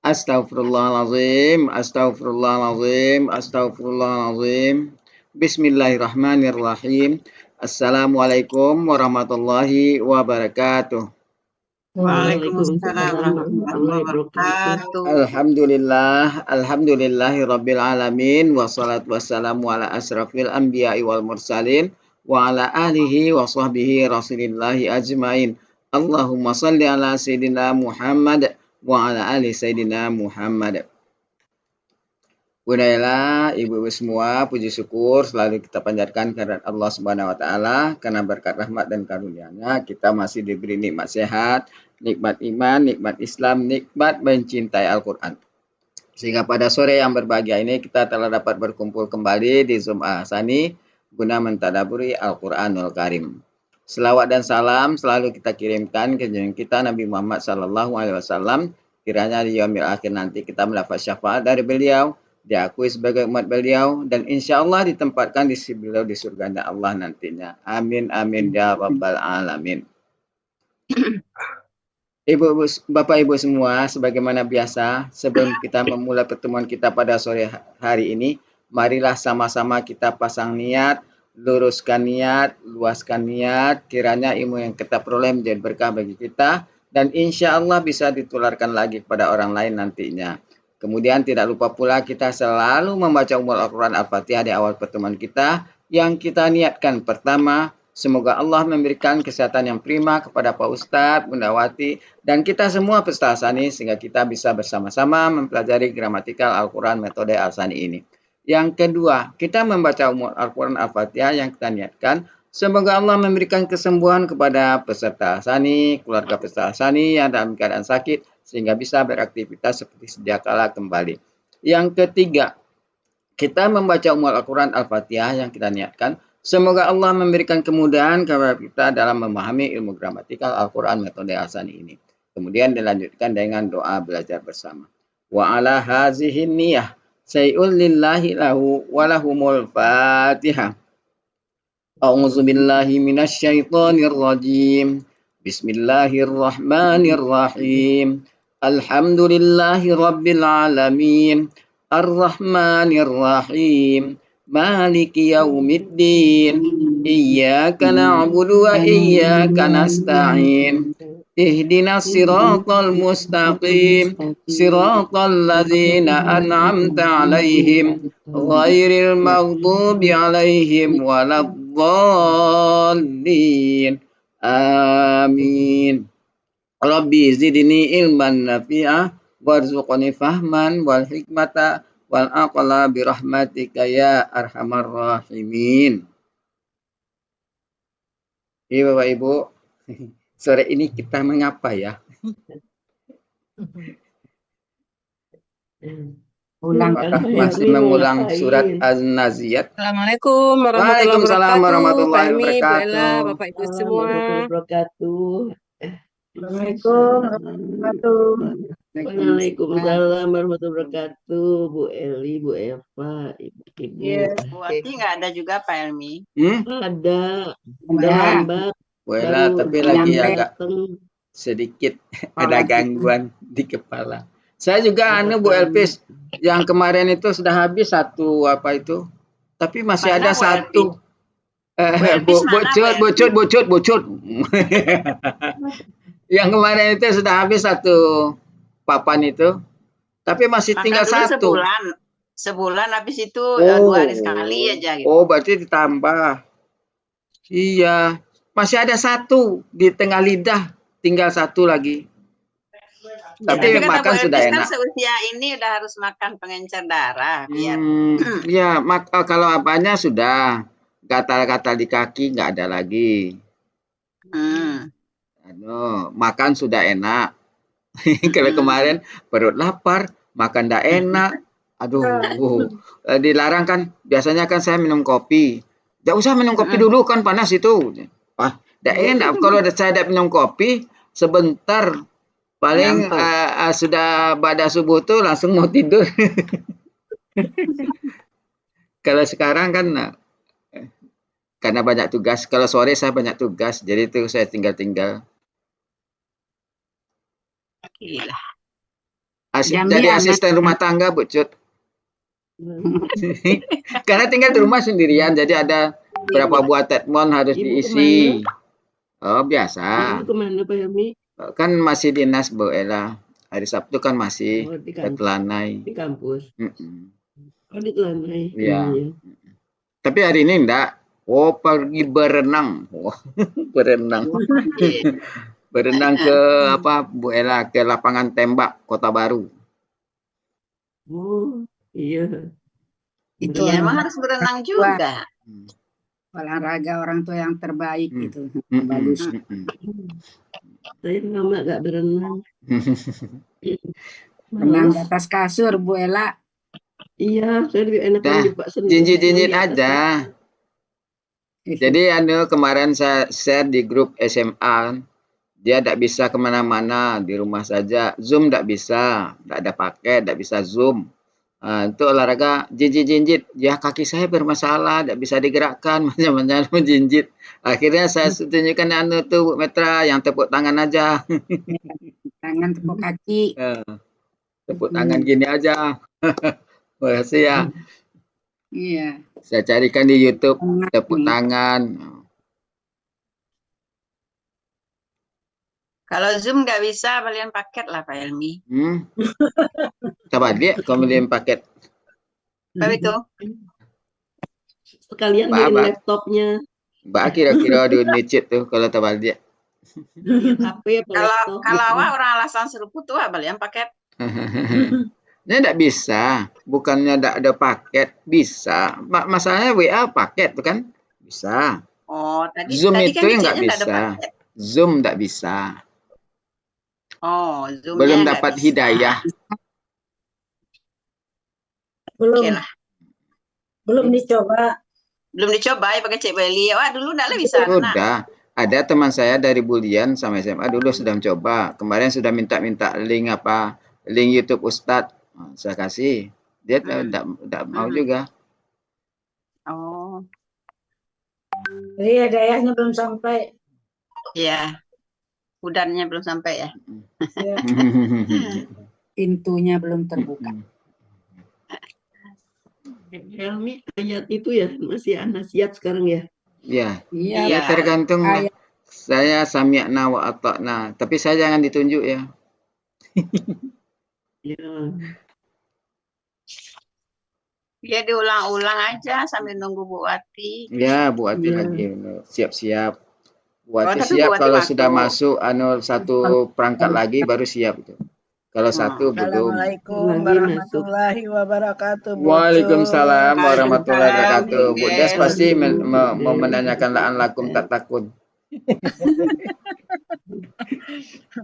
Astaghfirullahalazim, astaghfirullahalazim, astaghfirullahalazim. Bismillahirrahmanirrahim. Assalamualaikum warahmatullahi wabarakatuh. Waalaikumsalam Waalaikumsalam warahmatullahi warahmatullahi wabarakatuh. wabarakatuh. Alhamdulillahi rabbil alamin. Wassalatu wassalamu ala asrafil anbiya'i wal mursalin. Wa ala alihi wa sahbihi rasulillahi ajmain. Allahumma salli ala sayyidina Muhammad wa ala ali sayyidina Muhammad. Budaya ibu-ibu semua, puji syukur selalu kita panjatkan kehadirat Allah Subhanahu wa taala karena berkat rahmat dan karunia-Nya kita masih diberi nikmat sehat, nikmat iman, nikmat Islam, nikmat mencintai Al-Qur'an. Sehingga pada sore yang berbahagia ini kita telah dapat berkumpul kembali di Zoom Ahsani guna mentadaburi Al-Qur'anul Karim. Selawat dan salam selalu kita kirimkan ke junjungan kita Nabi Muhammad sallallahu alaihi wasallam. Kiranya di yaumil akhir nanti kita mendapat syafaat dari beliau, diakui sebagai umat beliau, dan insya Allah ditempatkan di sisi beliau di surganya Allah nantinya. Amin amin ya rabbal alamin. Bapak Ibu semua, sebagaimana biasa, sebelum kita memulai pertemuan kita pada sore hari ini, marilah sama-sama kita pasang niat, luruskan niat, luaskan niat, kiranya ilmu yang kita peroleh menjadi berkah bagi kita, dan insya Allah bisa ditularkan lagi kepada orang lain nantinya. Kemudian tidak lupa pula kita selalu membaca Ummul Al-Quran Al-Fatihah di awal pertemuan kita, yang kita niatkan pertama, semoga Allah memberikan kesehatan yang prima kepada Pak Ustadz, Bunda Wati, dan kita semua peserta Al-Sani sehingga kita bisa bersama-sama mempelajari gramatikal Al-Quran metode Al-Sani ini. Yang kedua, kita membaca Al-Quran Al-Fatihah yang kita niatkan. Semoga Allah memberikan kesembuhan kepada peserta Al-Sani, keluarga peserta Al-Sani yang dalam keadaan sakit, sehingga bisa beraktivitas seperti sedia kala kembali. Yang ketiga, kita membaca Al-Quran Al-Fatihah yang kita niatkan. Semoga Allah memberikan kemudahan kepada kita dalam memahami ilmu gramatikal Al-Quran metode Al-Sani ini. Kemudian dilanjutkan dengan doa belajar bersama. Wa ala hazihin niyah say'ul lillahi lahu walahumul fatihah. A'udzu billahi minasyaitonir rajim. Bismillahirrahmanirrahim. Alhamdulillahi rabbil alamin. Ar-Rahmanir Rahim. Maliki yaumiddin. Iyyaka na'budu wa iyyaka nasta'in. Ihdinas siratal mustaqim. Siratal ladzina an'amta 'alaihim ghairil maghdubi 'alaihim waladdallin. Amin. Rabbi zidni ilman nafi'ah warzuqni fahman wal hikmata wal aqla birahmatika ya arhamar rahimin. Iya Bapak Ibu, sore ini kita mengapa ya? Apakah masih mengulang surat Az-Naziyat? Assalamualaikum Waalaikumsalam warahmatullahi Pak Emi, Bu Ella, wabarakatuh. Bapak Ibu semua. Assalamualaikum warahmatullahi wabarakatuh. Waalaikumsalam warahmatullahi wabarakatuh, Bu Eli, Bu Eva, Ibu. Iya. Bu Ati nggak ada juga Pak Elmi. Ada, udah Ada. lambat. Wela, Baru tapi lagi nyampe. agak sedikit ada gangguan di kepala. Saya juga Bu Elpis, yang kemarin itu sudah habis satu apa itu, tapi masih Mana ada Bu satu. Elpis mana, Bu Bocot. Yang kemarin itu sudah habis satu papan itu, tapi masih Maka tinggal dulu satu. sebulan habis itu 2 hari sekali aja gitu. Oh, berarti ditambah. Iya, masih ada satu di tengah lidah, tinggal satu lagi. Tapi kata makan Bu sudah Elpis kan enak. seusia ini udah harus makan pengencer darah biar. Ya, kalau apanya sudah, gatal-gatal di kaki nggak ada lagi. Makan sudah enak. Kalau kemarin perut lapar, makan nggak enak. Aduh, dilarang kan. Biasanya kan saya minum kopi. Nggak usah minum kopi dulu kan panas itu. Wah, nggak enak. Kalau saya tidak minum kopi, sebentar paling sudah pada subuh tuh langsung mau tidur. Kalau sekarang kan karena banyak tugas. Kalau sore saya banyak tugas, jadi itu saya tinggal-tinggal. Gila. Jambi jadi anak. asisten rumah tangga, Bu Cut. Karena tinggal di rumah sendirian, jadi ada berapa buah tetmon harus Ibu diisi. kemana? Oh, biasa. Ibu kemana Pak Helmi? Kan masih dinas, Bu Ella. Hari Sabtu kan masih Oh, di ke kampus. Telanai. Di kampus. Mm-mm. Oh, di Telanai. Iya. Iya. Tapi hari ini enggak. Oh, pergi berenang. Wah, berenang. Iya. Berenang ke apa, Bu Ella, ke lapangan tembak Kota Baru. Oh, iya. Itu Iya, emang olahraga harus berenang orang tua, juga. olahraga orang tua yang terbaik Hmm. itu. Mm-mm, Bagus. mm-mm. Saya lama gak berenang. Renang di Males. atas kasur, Bu Ella. Iya, saya lebih enakan Dah, di Pak Sendu. jinjit-jinjit Di atas aja. Jadi kemarin saya share di grup SMA, dia tidak bisa kemana-mana, di rumah saja. Zoom tidak bisa, tidak ada paket, tidak bisa Zoom. Itu olahraga jinjit-jinjit. Ya kaki saya bermasalah, tidak bisa digerakkan, macam-macam menjinjit. Akhirnya saya tunjukkan tuh Bu Metra yang tepuk tangan aja. Tangan tepuk kaki. Tepuk tangan gini aja. Makasih ya. Iya. Saya carikan di YouTube Semangat tepuk nih. tangan. Kalau Zoom nggak bisa, kalian paket lah Pak Helmi. Coba dia kemudian paket. Apa itu? Sekalian Mbak beliin Abang. laptopnya. Mbak kira-kira di Unicit tuh kalau tabal dia. HP atau laptop Kalau gitu. awak orang alasan seruput tuh, kalian paket. Ini tidak bisa, bukannya tidak ada paket, bisa. Masalahnya WA paket tuh kan, bisa. Oh, tadi Zoom kan itu yang nggak diceknya nggak ada bisa. paket. Zoom tidak bisa. Oh, Zoom-nya Belum nggak dapat bisa. hidayah. Oke lah. Belum dicoba. Belum dicoba ya pakai Cek Beli. Wah, dulu nggak lah bisa. Nak. Sudah. Ada teman saya dari Bulian sama SMA dulu sudah mencoba. Kemarin sudah minta link apa? Link YouTube Ustadz. Saya kasih. Dia tidak mau juga. Oh, Jadi hidayahnya belum sampai. iya. Udarnya belum sampai ya. Pintunya belum terbuka. Helmi ayat itu ya masih nasihat sekarang ya. Ya, Iya. ya tergantung lah. Ayat. Saya sami'na wa ata'na, tapi saya jangan ditunjuk ya. Ya. Ya diulang-ulang aja sambil nunggu Bu Wati. Ya, Bu Ati Iya. lagi siap-siap. Bu Ati tapi siap Bu Wati kalau masuk. sudah masuk satu perangkat lagi baru siap itu. Kalau satu belum. Assalamualaikum Lagi warahmatullahi wabarakatuh. Bu Waalaikumsalam warahmatullahi wabarakatuh. Bu Des Waalaikumsalam. pasti mau menanyakan la'an lakum tak takun.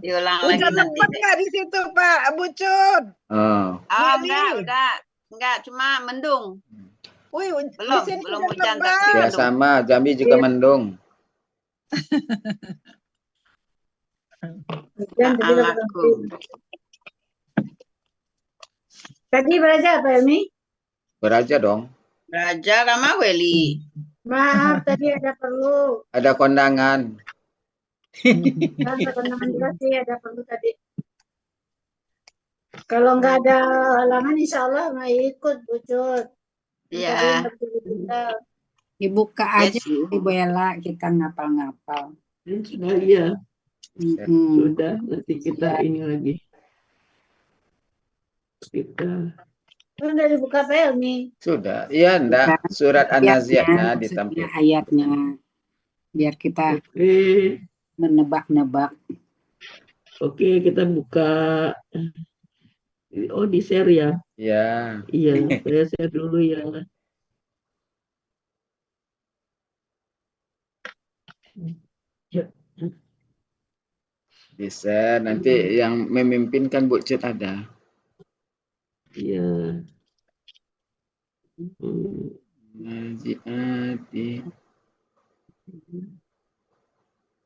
Diulang Udah lagi nanti. tempat nggak di situ Pak Bucut? Oh. Oh, Willy. enggak, cuma mendung. Wih, di Belum sini udah hujan tebal. tapi Ya mendung. sama, Jambi juga mendung. Lakum. Tadi belajar apa ini? Beraja dong. Raja sama Weli. Maaf, tadi ada perlu. Ada kondangan. Ada kondangan juga sih, ada perlu tadi. Kalau nggak ada halangan, insya Allah nggak ikut, Bucut. Iya. Dibuka Yes, aja, Ibu Ella, kita ngapal-ngapal. Sudah iya. Mm-mm. Sudah nanti kita ini lagi. Kita Udah dibuka Pelmi. Sudah. Iya enggak. Surat An-Naziatnya ditampilkan. Ayatnya, biar kita Oke. menebak-nebak. Oke, kita buka. Oh, di share ya. Ya. Iya, saya share dulu ya. Ya. Bisa nanti yang memimpinkan Bu Cut ada. Iya. Naziati.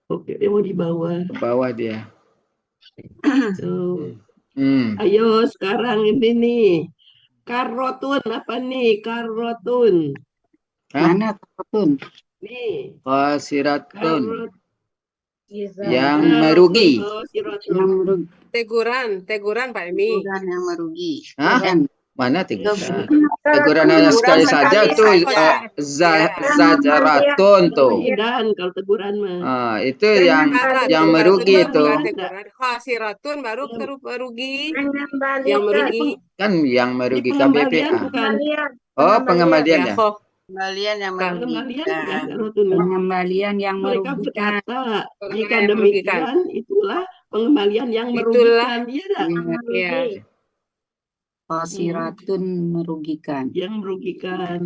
Oke, dia mau di bawah. Ke bawah dia. Tuh. Ayo sekarang ini nih. Karotun apa nih? Karotun. Mana karotun? Nih. Qasiratun. Yang merugi. Khosiratun. Teguran Pak Emi. Teguran yang merugi. Hah? Teguran. Mana teguran? Teguran hanya sekali saja tuh zajaratun tuh. Dan kalau teguran mah. Itu yang merugi itu. Teguran. Khosiratun baru merugi. Mengembalikan. Yang merugi. Kan yang Ini merugikan pengembalian BPA. bukan? Oh, pengembalian Ya, ya. Kembalian yang Pengembalian ya. merugikan. Kalau tuh Pengembalian yang mereka merugikan. berkata, jika yang merugikan. demikian itulah pengembalian yang Itulah. merugikan. Iya dah? Ya. Khosiratun merugikan. Yang merugikan.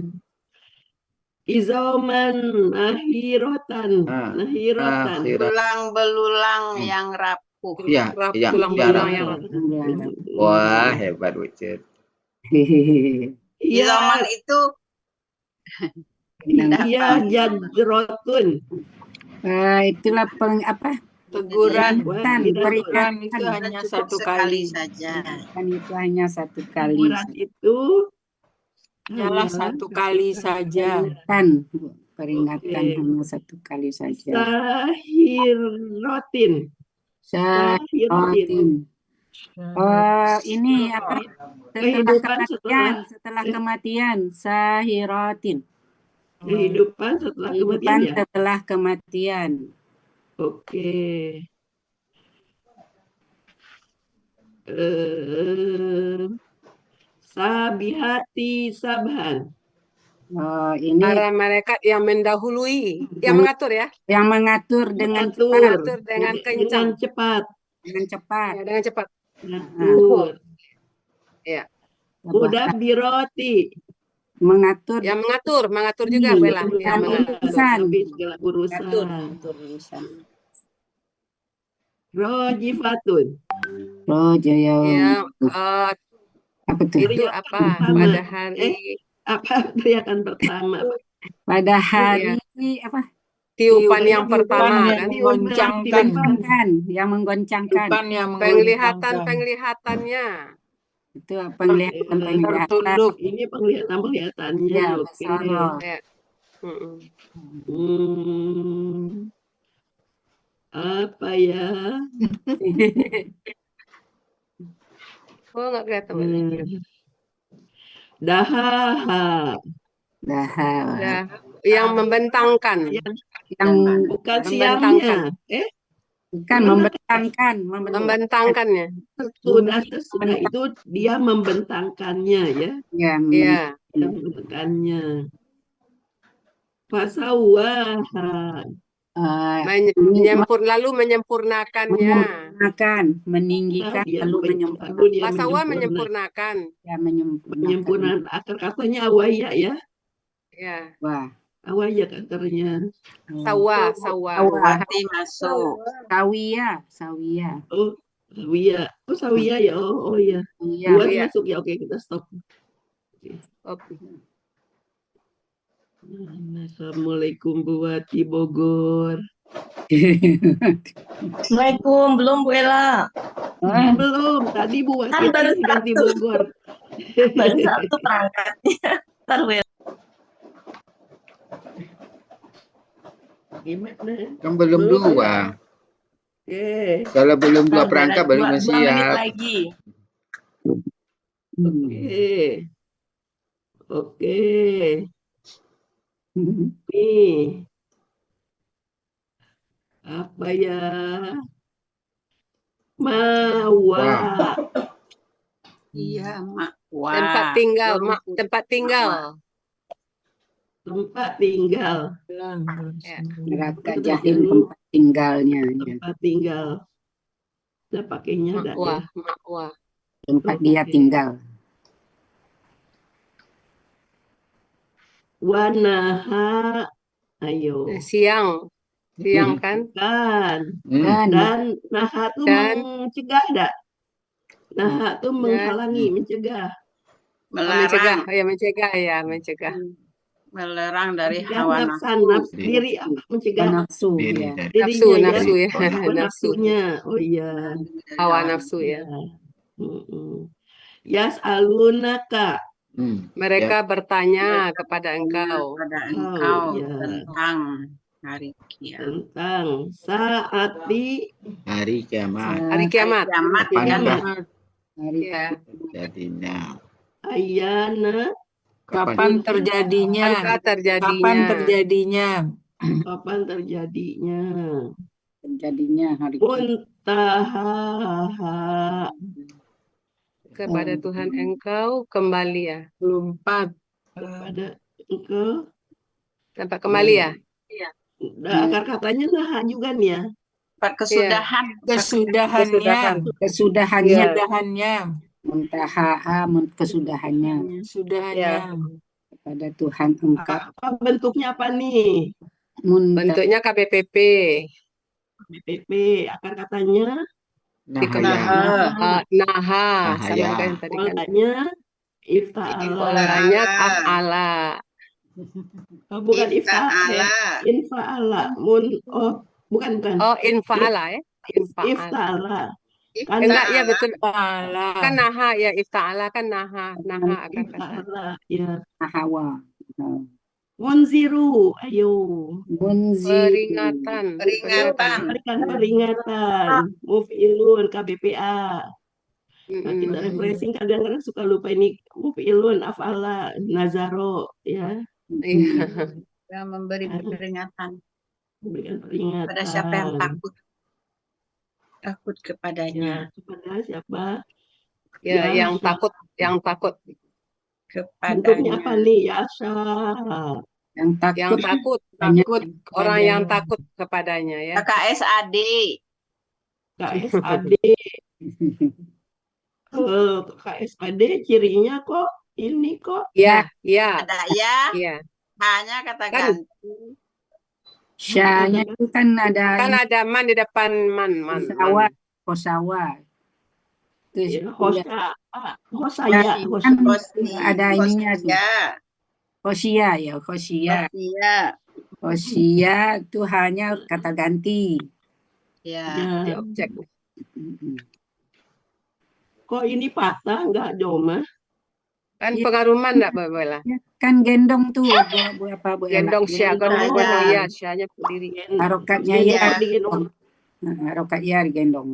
Izauman nahirotan. Nahirotan. Tulang belulang yang rapuh. Iya, iya, Tulang iya, belulang rapuh. yang Wah, hebat Ucet. Hehehe. Iya, Zaman itu iya jadrotun. Itulah Teguran, peringatan itu hanya cukup satu sekali kali. saja. Kan itu hanya satu kali. Teguran itu Hanyalah satu kali saja. Peringatan Oke. hanya satu kali saja. Sahirotin. Syairotin. Ini apa? Kehidupan Setelah kematian. Sahirotin. Kehidupan setelah kematian Kehidupan ya. setelah kematian. Oke. Sabihati sabhan. Ini para malaikat yang mendahului, yang mengatur ya, yang mengatur dengan Mengatur. cepat. mengatur dengan kencang, Dengan cepat. Dengan cepat. ya, dengan cepat. Mengatur. Ya, Mudabbirati. Mengatur yang mengatur juga Bella, yang mengatur. urusan. Tapi segala urusan. Mengatur urusan. Rojifatun. Jaya. Ya, Apa tuh? itu apa? Pada hari Apa teriakan pertama? Pada hari apa? tiupan yang pertama yang kan, menggoncangkan. Yang menggoncangkan. Bukan yang menggoncangkan. penglihatannya. Itu penglihatan. Tertunduk. Ini penglihatannya. Ya, Oke. bersama. Ya. Apa ya? Oh, nggak kelihatan. Dahaha. Ya, yang membentangkan. Yang Bukan Membentangkan. siangnya. bukan membentangkan. Membentangkannya. Sudah itu dia membentangkannya ya. Ya, Iya. Dia membentangkannya. Fasawaha. Menyempurnakannya. Meninggikan, lalu menyempurnakan. Lalu dia Pasawa menyempurnakan. Ya, menyempurnakan. menyempurnakan. Akar katanya awaya ya. Ya. Wah. Awaya akarnya. Sawa. Hati masuk. Sawia. Oh, sawiya. Oh, sawiya ya. Oh ya. Iya. Buat iya. masuk ya. Oke, kita stop. Oke. Assalamualaikum Buati Bogor. Assalamualaikum, belum Bu Ella. Belum, tadi Buati Kan baru ganti Bogor. Baru satu perangkatnya. Ntar Bu Ella. Gimana? Kan belum dua. Oke. Kalau belum dua Ntar perangkat baru 2 menit siap. lagi. Oke. Oke. Nih. Apa ya? Mawa. Iya, Mak. Wah. Tempat tinggal, tempat tinggal. Tempat tinggal. Neraka jahim tempat tinggalnya. Tempat tinggal. Saya pakainya ada ya. Makwah. Tempat dia tinggal. Wanaha. Ayo. Siang kan? Kan. Dan Dan naha itu Dan- mencegah enggak? Naha itu menghalangi, mencegah. Melarang. Mencegah ya, mencegah. Melarang dari Mencegah hawa nafsan, nafsu. diri apa? Mencegah nafsu. Diri Ya. dari- dirinya Nafsu ya. Oh, Nafsu. nafsunya. Oh iya. Hawa nafsu ya. Yas'alunaka. Mereka bertanya kepada engkau. Kepada engkau iya. tentang Hari kiamat. tentang saati Hari kiamat. Hari kiamat. Kiamat ya. Kapankah Hari Ya. jadinya? ayana Kapan terjadinya? Apakah terjadinya? Kapan terjadinya? kapan terjadinya terjadinya hari muntahaha Kepada Tuhan engkau kembali ya. 24. kepada engkau Sampai kembali ya. nah, akar katanya nah juga nih ya Pak kesudahan. Kesudahannya. kesudahannya Iya. Kesudahannya. muntaha kesudahannya Kesudahannya. kepada Tuhan engkau apa bentuknya apa nih Bentuknya KBPP. BPP akar katanya Nah, Nah, ya. Naha. Sama ya. dengan yang tadi kan. polanya ifta'ala Polanya af'ala. bukan ifta'ala Ifta'ala. infa'ala bukan Oh, infa'ala ya. Infa'ala. ifta'ala kan Enggak, ya betul. Salah. Kan naha ya ifta'ala kan naha. Naha akan kata. ifta'ala ya hawa munziru ayo munzir Peringatan. Peringatan. berikan peringatan muf'ilun KBPA. Nah, kita Mm-mm. refreshing kadang-kadang suka lupa ini muf'ilun af'ala nazaro ya Iya. Yang memberi peringatan memberikan peringatan pada siapa yang takut. Takut kepadanya. ya kepada siapa Ya, Ya, yang takut, yang takut, bentuknya apa Kepadanya. nih Yasa yang yang takut takut, Takut orang yang kepadanya. takut kepadanya ya. KKSAD. KSAD KSAD cirinya kok ini kok Ya, ya, Ada ya. ya. Hanya kata Kan- ganti. syanya itu kan ada Kan ini, ada man di depan man. kosawa ya, terus Hosaya kan Hosni. ada ininya tuh Hosia. khosia Hosia. khosia itu hanya kata ganti. Ya. Di ya. objek. Kok ini patah nggak Joma? Kan Iya. pengaruman enggak Bola? Kan gendong tuh bu Gendong Ella. sya kan Gendong oh saja. ya syanya berdiri. Harokatnya Iya. ya Digendong. harokatnya digendong.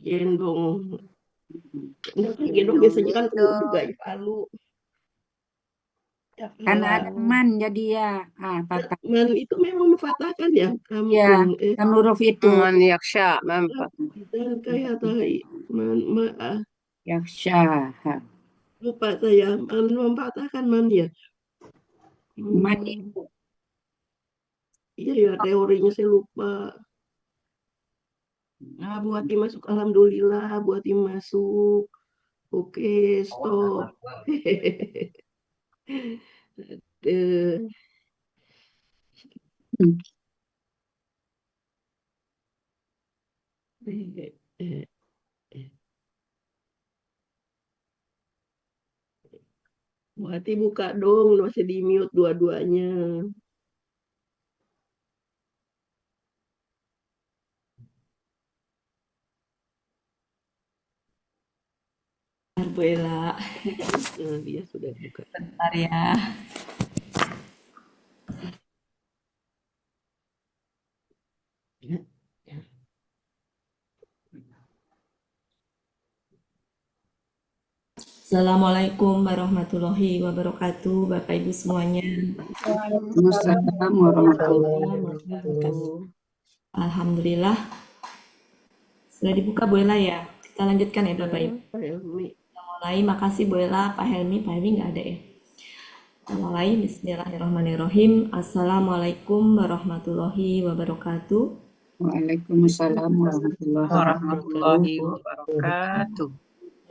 Gendong. Nah, gendong biasanya kan Gendong. juga Palu. Ya, Kan ada man jadi ya patah man itu memang mematahkan ya kampung. ya kan huruf itu Man yaksha, mampa. Dan kayak tadi yaksha lupa saya mematahkan man ya. man itu Iya ya teorinya saya lupa. Nah buat dimasuk alhamdulillah buat dimasuk. Oke stop. Buati buka dong, masih di mute dua-duanya. Bu Ella. Nah, dia sudah buka. Bentar ya. Assalamualaikum warahmatullahi wabarakatuh, Bapak Ibu semuanya. Waalaikumsalam warahmatullahi Wabarakatuh. Alhamdulillah. Sudah dibuka Bu Ella ya. Kita lanjutkan ya Bapak Ibu. Kita mulai, makasih Bu Ella, Pak Helmi nggak ada ya. Kita mulai, bismillahirrahmanirrahim. Assalamualaikum warahmatullahi wabarakatuh. Waalaikumsalam warahmatullahi Wabarakatuh.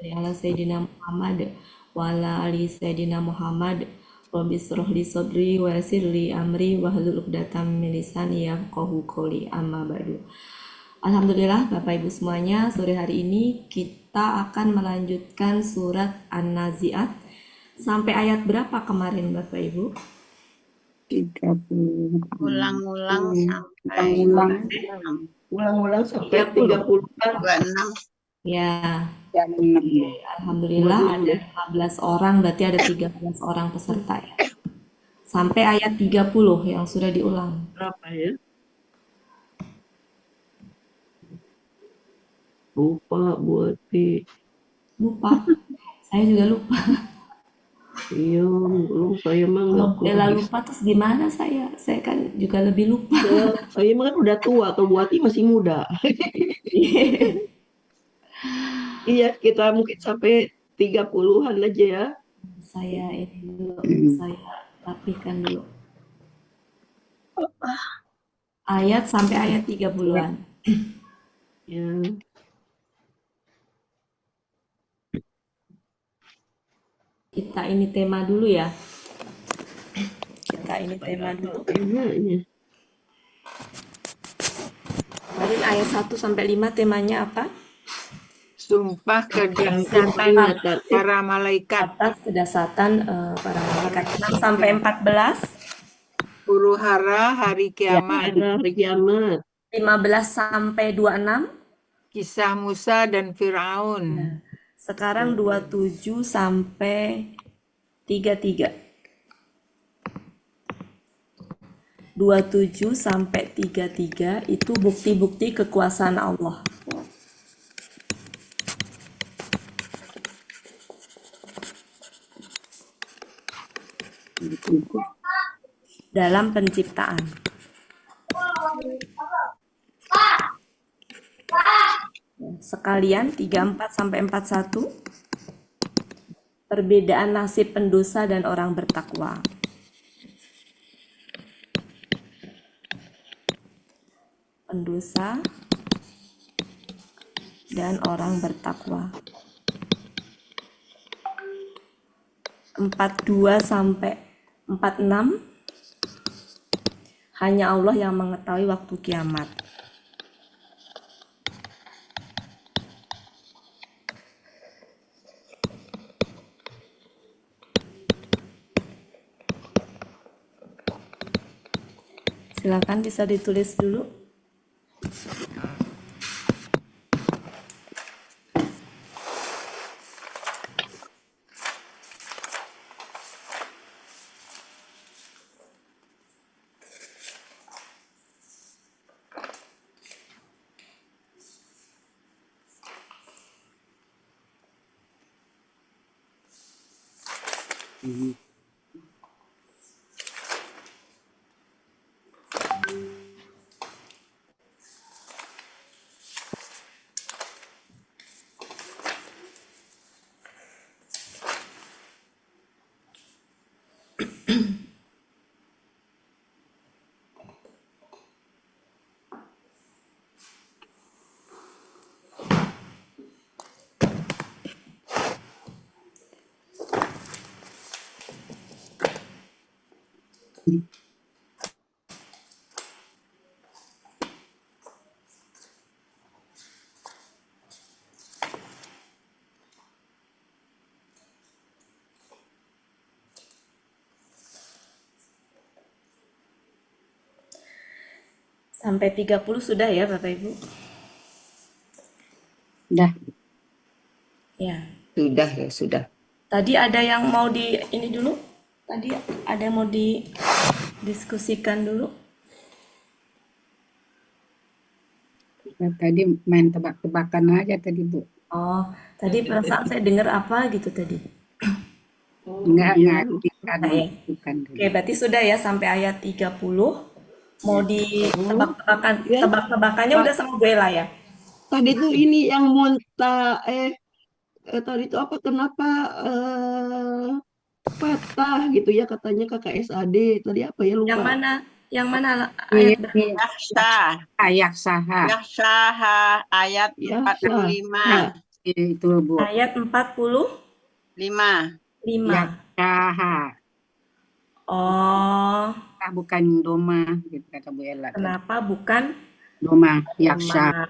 Ala Sayyidina Muhammad wa ala ali Sayyidina Muhammad. Rabbi shrah li sadri wa yassir li amri wahlul 'uqdatam min lisani yafqahu qawli, amma ba'du. Alhamdulillah Bapak Ibu semuanya, sore hari ini kita akan melanjutkan surat An-Nazi'at. Sampai ayat berapa kemarin Bapak Ibu? 30. Ulang-ulang sampai Ulang-ulang sampai 30. 26. Ya, Jam 6. Alhamdulillah ada 15 orang, berarti ada 13 orang peserta ya. sampai ayat 30 yang sudah diulang. Berapa ya? Lupa Bu Ati. Lupa. Saya juga lupa. Iya, belum saya mah nggak Kalau Bella kurang. lupa terus gimana saya? Saya kan juga lebih lupa. Ya, saya mah kan udah tua, kalau Bu Ati masih muda. Iya, kita mungkin sampai 30-an aja ya. Saya ini dulu, saya rapihkan dulu. Ayat sampai ayat 30-an. Ya. Kita ini tema dulu ya. Kita ini tema dulu. Temanya. Kemarin ayat 1 sampai 5 temanya apa? Sumpah kedahsyatan Peringatan. para malaikat, Atas kedasatan para malaikat. 6 sampai 14, huru hara hari kiamat, Era hari kiamat. 15 sampai 26. kisah Musa dan Firaun, Sekarang 27 sampai 33. 27 sampai 33 itu bukti-bukti kekuasaan Allah dalam penciptaan. Sekalian 34 sampai 41 perbedaan nasib pendosa dan orang bertakwa. Pendosa dan orang bertakwa. 42 sampai 46 hanya Allah yang mengetahui waktu kiamat. Silakan bisa ditulis dulu. Sampai 30 sudah ya Bapak Ibu? Dah. Ya. Sudah ya, sudah. Tadi ada yang mau di ini dulu? Tadi ada yang mau didiskusikan dulu? Tadi main tebak-tebakan aja tadi, Bu. Oh, tadi perasaan saya dengar apa gitu tadi. Enggak Iya. bukan, ya. bukan. Oke, berarti sudah ya sampai ayat 30. Mau ditebak-tebakan, Ya. tebak-tebakannya udah sama Bu Ella ya? Tadi tuh ini yang muntah tadi tuh apa kenapa patah gitu ya katanya kakak SAD. Tadi apa ya lupa. Yang mana? Yang mana ayat berapa? Ini Yaksa, ayak saha. Yaksaha ayat Ya, 45. Itu, Bu. Ayat 45. 5. Saha. Oh, Bukan doma, gitu kata Bu Ella. kenapa bukan Doma, yaksa, Doma?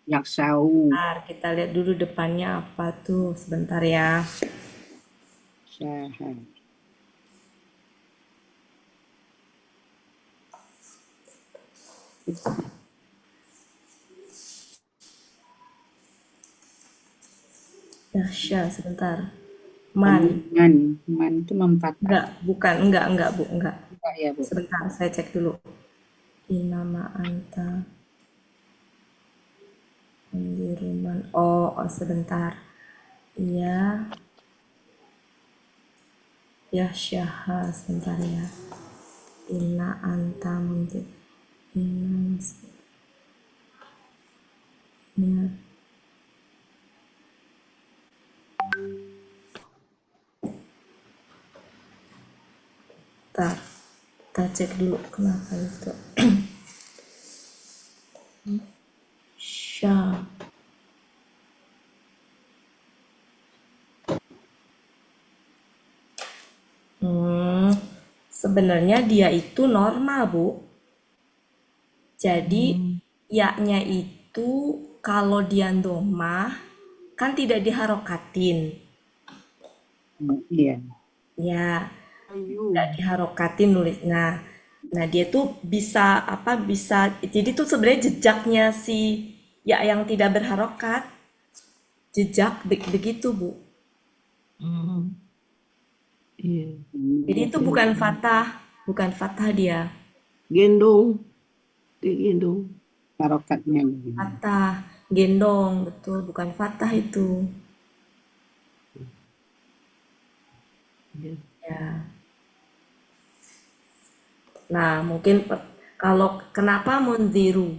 yaksau. Bentar, kita lihat dulu depannya apa tuh. Sebentar ya. Saha. Yahsya, sebentar. Man. Man itu memfathah. Enggak, Bu, enggak. Enggak ya, Bu. Sebentar, saya cek dulu. Inama anta mundiruman. Oh, sebentar. Iya. Ya syaha, sebentar ya. Inna anta mundir. Inna ya. Kita cek dulu kenapa itu. Syah. Sebenarnya dia itu normal, Bu. Jadi ya-nya itu kalau dia domah kan tidak diharokatin. Iya. Ya, tidak diharokatin nulisnya. Nah, dia tuh bisa jadi tuh sebenarnya jejaknya si ya yang tidak berharokat. Jejak begitu, Bu. Iya. Jadi itu bukan fathah dia. Gendong. Gendong. Harokatnya. Fathah, gendong, betul, bukan fathah itu. Ya. Nah, mungkin kalau kenapa munziru?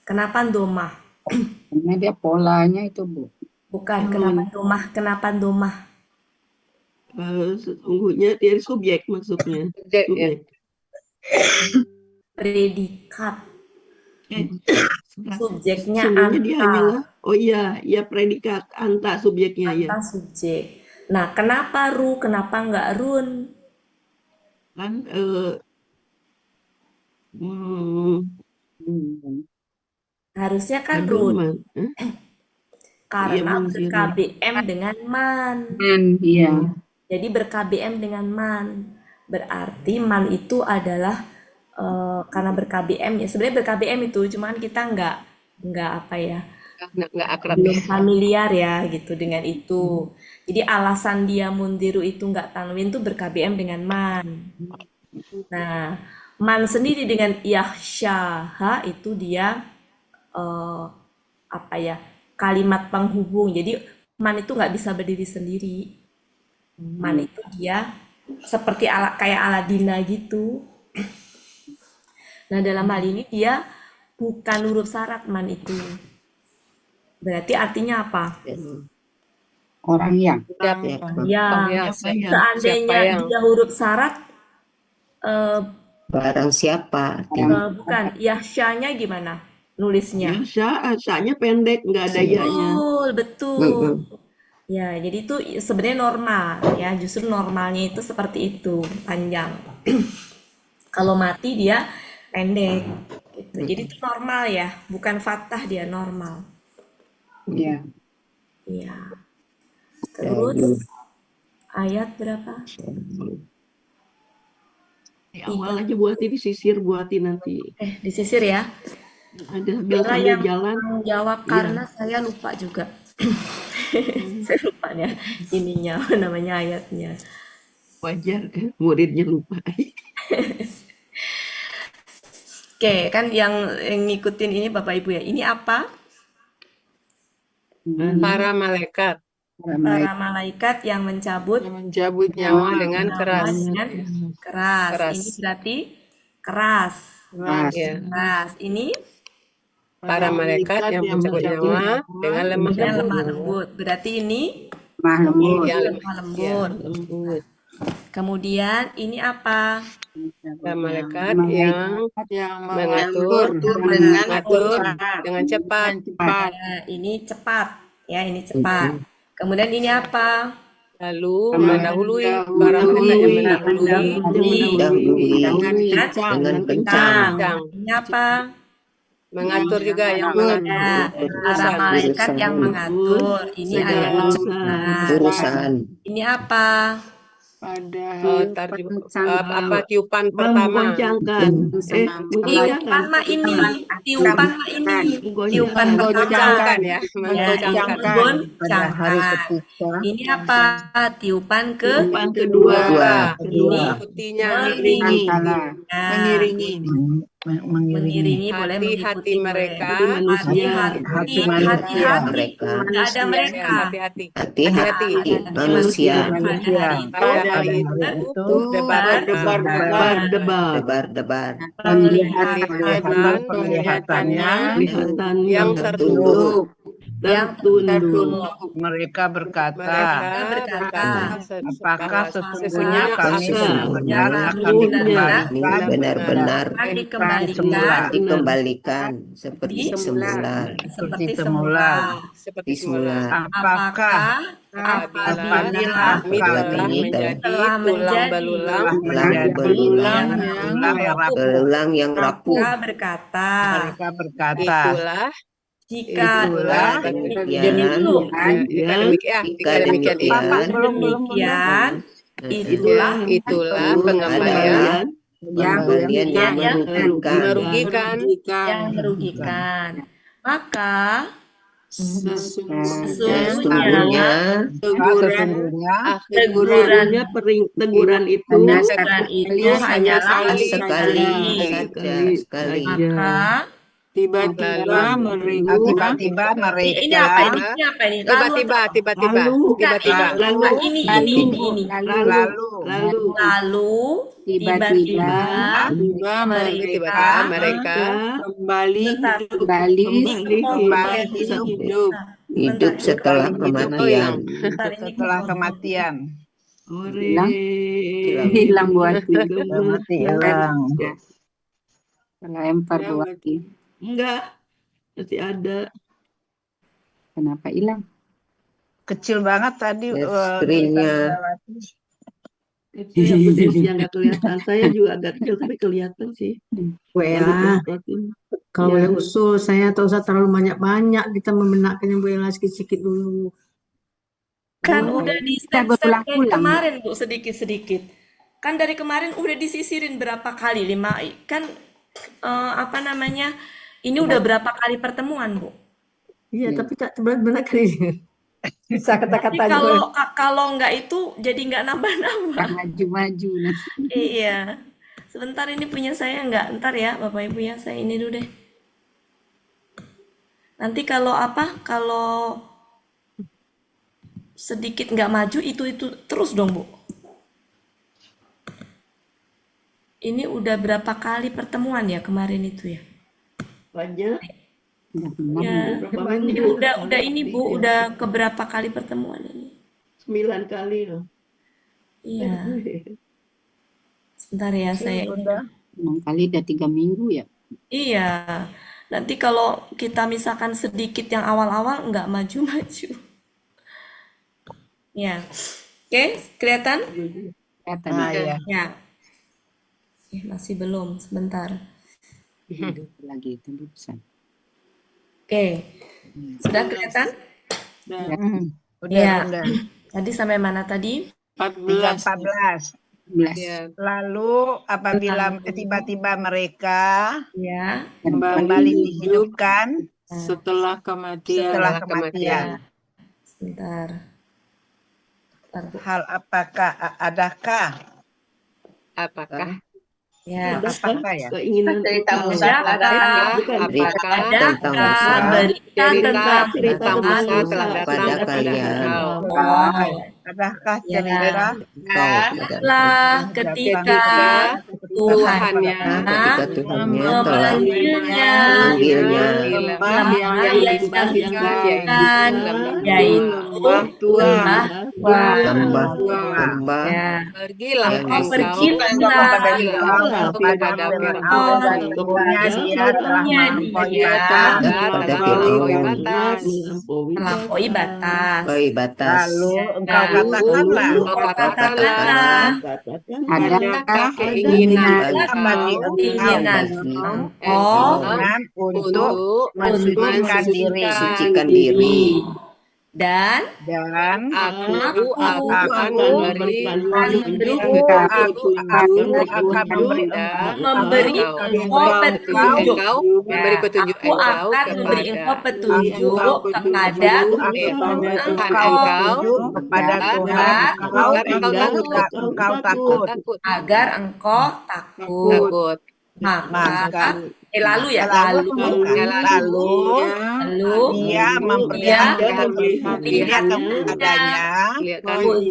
Kenapa domah? Karena dia polanya itu, Bu. Bukan, kenapa domah? Sesungguhnya dia subjek maksudnya. Subjek. Predikat. Subjeknya Sesungguhnya dia anta. hanyalah, ya predikat, anta subjeknya ya. Anta subjek. Nah, kenapa ru? Kenapa nggak run? Kan Harusnya kan aduh, run. Karena munziru. ber-KBM dengan man. Iya. Jadi ber-KBM dengan man. Berarti man itu adalah karena ber-KBM ya. Sebenarnya ber-KBM itu, cuman kita nggak apa ya, Nggak akrab. belum familiar ya gitu dengan itu. Jadi alasan dia mundiru itu nggak tanwin tuh ber-KBM dengan man. Nah, man sendiri dengan yakhsyaha itu dia apa ya, kalimat penghubung. Jadi man itu nggak bisa berdiri sendiri. Man itu dia seperti kayak Aladina gitu. Nah, dalam hal ini dia bukan huruf syarat man itu. Berarti artinya apa? Orang yang. Ya, seandainya dia huruf syarat, Barang siapa? bukan, yakhsyanya gimana nulisnya? Syanya pendek, nggak ada ya-nya. Betul. Ya, jadi itu sebenarnya normal ya, justru normalnya itu seperti itu, panjang. Kalau mati dia pendek gitu. Jadi itu normal ya, bukan fathah, dia normal. Iya. Iya. Terus ayat berapa? Di awal aja buatin, disisir buatin nanti. Disisir ya. Ada sambil yang jalan. Jawab karena saya lupa juga. Saya lupanya ininya namanya ayatnya. Wajar kan, muridnya lupa. Oke, kan yang ngikutin ini Bapak Ibu ya. Ini apa? Para malaikat. Para malaikat yang mencabut Nyawa dengan keras. keras. Ini berarti keras. Ya. Keras. Ini Para malaikat yang mencabut nyawa dengan lemah lembut. Berarti ini lemah lemah lembut. Kemudian ini apa? Para malaikat yang mengatur dengan cepat. Ini cepat. Ya, ini cepat. Kemudian ini apa? Lalu mendahului para malaikat yang mendahului dengan kencang. Ini apa? Mengatur juga yang mengatur Para malaikat yang mengatur. Ini ayat urusan. Ini apa? Padahal Ntar juga, Sangka. apa tiupan pertama. Menggoncangkan. Tiupan mah ini, tiupan mah ini, tiupan Menggoncangkan pertama. ya, Ya, menggoncangkan. pada hari menggoncangkan. ketiga Ini apa? Tiupan Tiupan kedua. ini Ikutinya mengiringi, Sangkala. mengiringi. mengiringi boleh hati-hati mengikuti mereka. Jadi manusia. hati-hati mereka. nggak ada mereka Hati-hati. Hati-hati manusia. pada hari itu Pada hari itu berdebar-debar. Debar-debar. penglihatannya Kelihatan yang tertunduk. tertunduk. mereka berkata, apakah sesungguhnya Sesungguhnya kami kami benar akan ini benar-benar dikembalikan seperti semula. seperti semula. Seperti semula. apakah Apabila kami telah menjadi tulang belulang Belulang yang rapuh. Mereka berkata, mereka berkata, jika demikian, jika demikian, itulah pengembalian yang merugikan. Maka sesungguhnya teguran itu hanyalah sekali. Maka Tiba-tiba mereka ini apa ini? Lalu ini. Lalu tiba-tiba mereka kembali Hidup setelah kematian. Hilang buat hilang. Lempar buat Enggak, masih ada. Kenapa hilang? Kecil banget tadi. Istrinya. Yang nggak kelihatan. Saya juga agak kecil tapi kelihatan sih. Wah, kalau yang usul saya tak usah terlalu banyak-banyak, kita membenakkan yang boleh sedikit-sedikit dulu. Kan udah di step dari kemarin Bu, sedikit-sedikit. Kan dari kemarin udah disisirin berapa kali? 5 kan apa namanya? Ini udah berapa kali pertemuan, Bu? Iya, tapi tak benar kali. Bisa kata-kata kalau nggak itu jadi nggak nambah-nambah. Maju-maju. Iya. Sebentar ini punya saya nggak? Ntar ya, Bapak Ibu ya, saya ini dulu deh. Nanti kalau sedikit nggak maju itu terus dong, Bu. Ini udah berapa kali pertemuan ya kemarin itu ya? Banyak. Ya, ini udah ini Bu, udah keberapa kali pertemuan ini? 9 kali loh. Iya. Sebentar ya saya. 6 kali udah 3 minggu ya? Iya. Nanti kalau kita misalkan sedikit yang awal-awal nggak maju-maju. Ya. Oke, kelihatan? Kelihatan. Ya. Masih belum, sebentar. Lagi tulisan. Oke. Sudah kelihatan? Udah. Tadi sampai mana tadi? 14. Lalu apabila tiba-tiba mereka kembali dihidupkan setelah kematian. Sebentar. Hal adakah ya apakah ya keinginan cerita Musa tentang pada kalian. Adakah cerita setelah ketika Tuhannya memanggilnya pergilah kepada Fir'aun dan seluruhnya dia telah melampaui batas. Lalu engkau katakanlah adakah keinginan untuk mensucikan diri dan Aku akan memberikan memberi engkau memberi petunjuk aku engkau akan memberi engkau petunjuk kepada agar engkau takut. Maka lalu dia melihat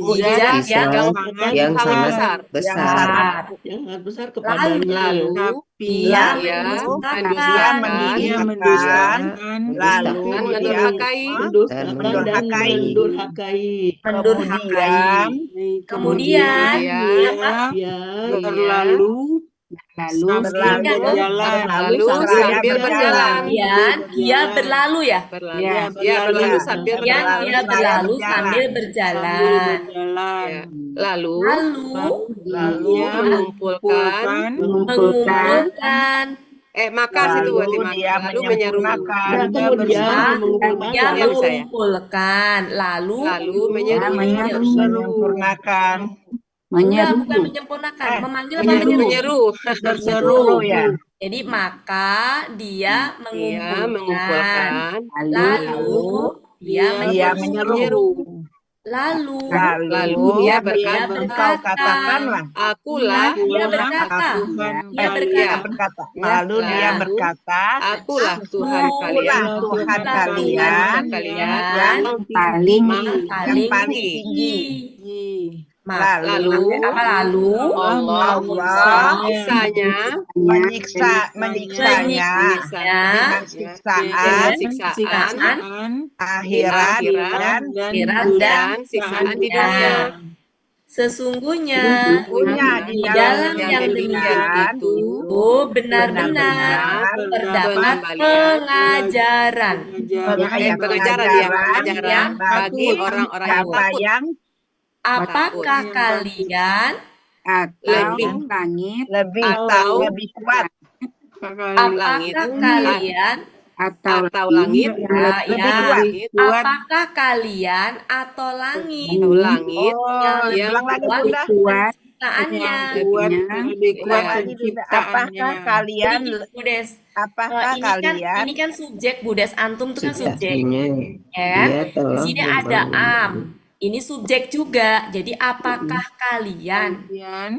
mujizat yang sangat besar. Kepadanya. dia mendustakan mendurhakai. kemudian berlalu sambil berjalan. dia berlalu ya. Dia berlalu sambil berjalan. Lalu mengumpulkan maka situ berarti lalu menyempurnakan lalu menyempurnakan bukan menyempurnakan, memanggil apa menyeru ya. Jadi maka dia mengumpulkan, lalu dia menyeru. Lalu dia berkata, akulah Tuhan kalian yang paling tinggi. Lalu Allah menyiksanya dengan siksaan akhirat dan siksaan di dunia. Sesungguhnya di dalam yang demikian itu benar-benar terdapat pengajaran bagi orang-orang yang takut. Apakah kalian lebih kuat? Apakah kalian atau langit apakah kalian atau langit yang kuat penciptaannya? Apakah kalian Budes, ini kan subjek, Budes, antum itu kan subjek, ya kan? Di sini ada am. Ini subjek juga. Jadi apakah kalian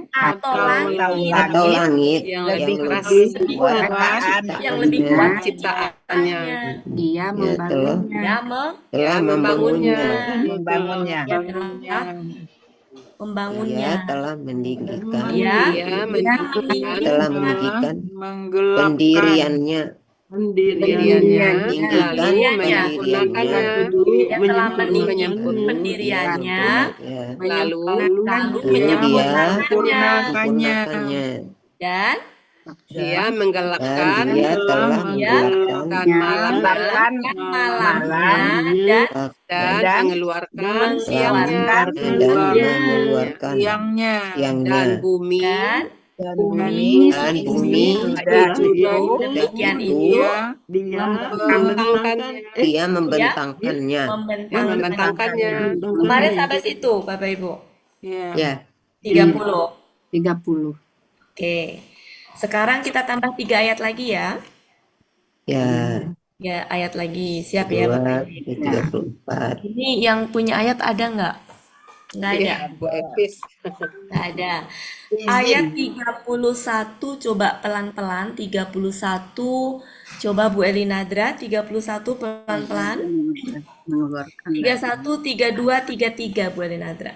atau langit yang lebih kuat ciptaannya? dia membangunnya. Dia telah meninggikan pendiriannya. Lalu menyempurnakannya. Dan dia menggelapkan malamnya dan mengeluarkan siangnya dan bumi demikian itu dia membentangkannya. Kemarin sampai situ Bapak Ibu. Ya. 30. Oke. Sekarang kita tambah 3 ayat lagi ya. Ya. 3 ayat lagi. Siap ya Bapak Ibu? 34. Ini yang punya ayat ada nggak? Nggak ada. Nggak ada. Ayat 31 coba pelan-pelan. 31 coba Bu Eli Nadra. 31 pelan-pelan. 31, 32, 33 Bu Eli Nadra.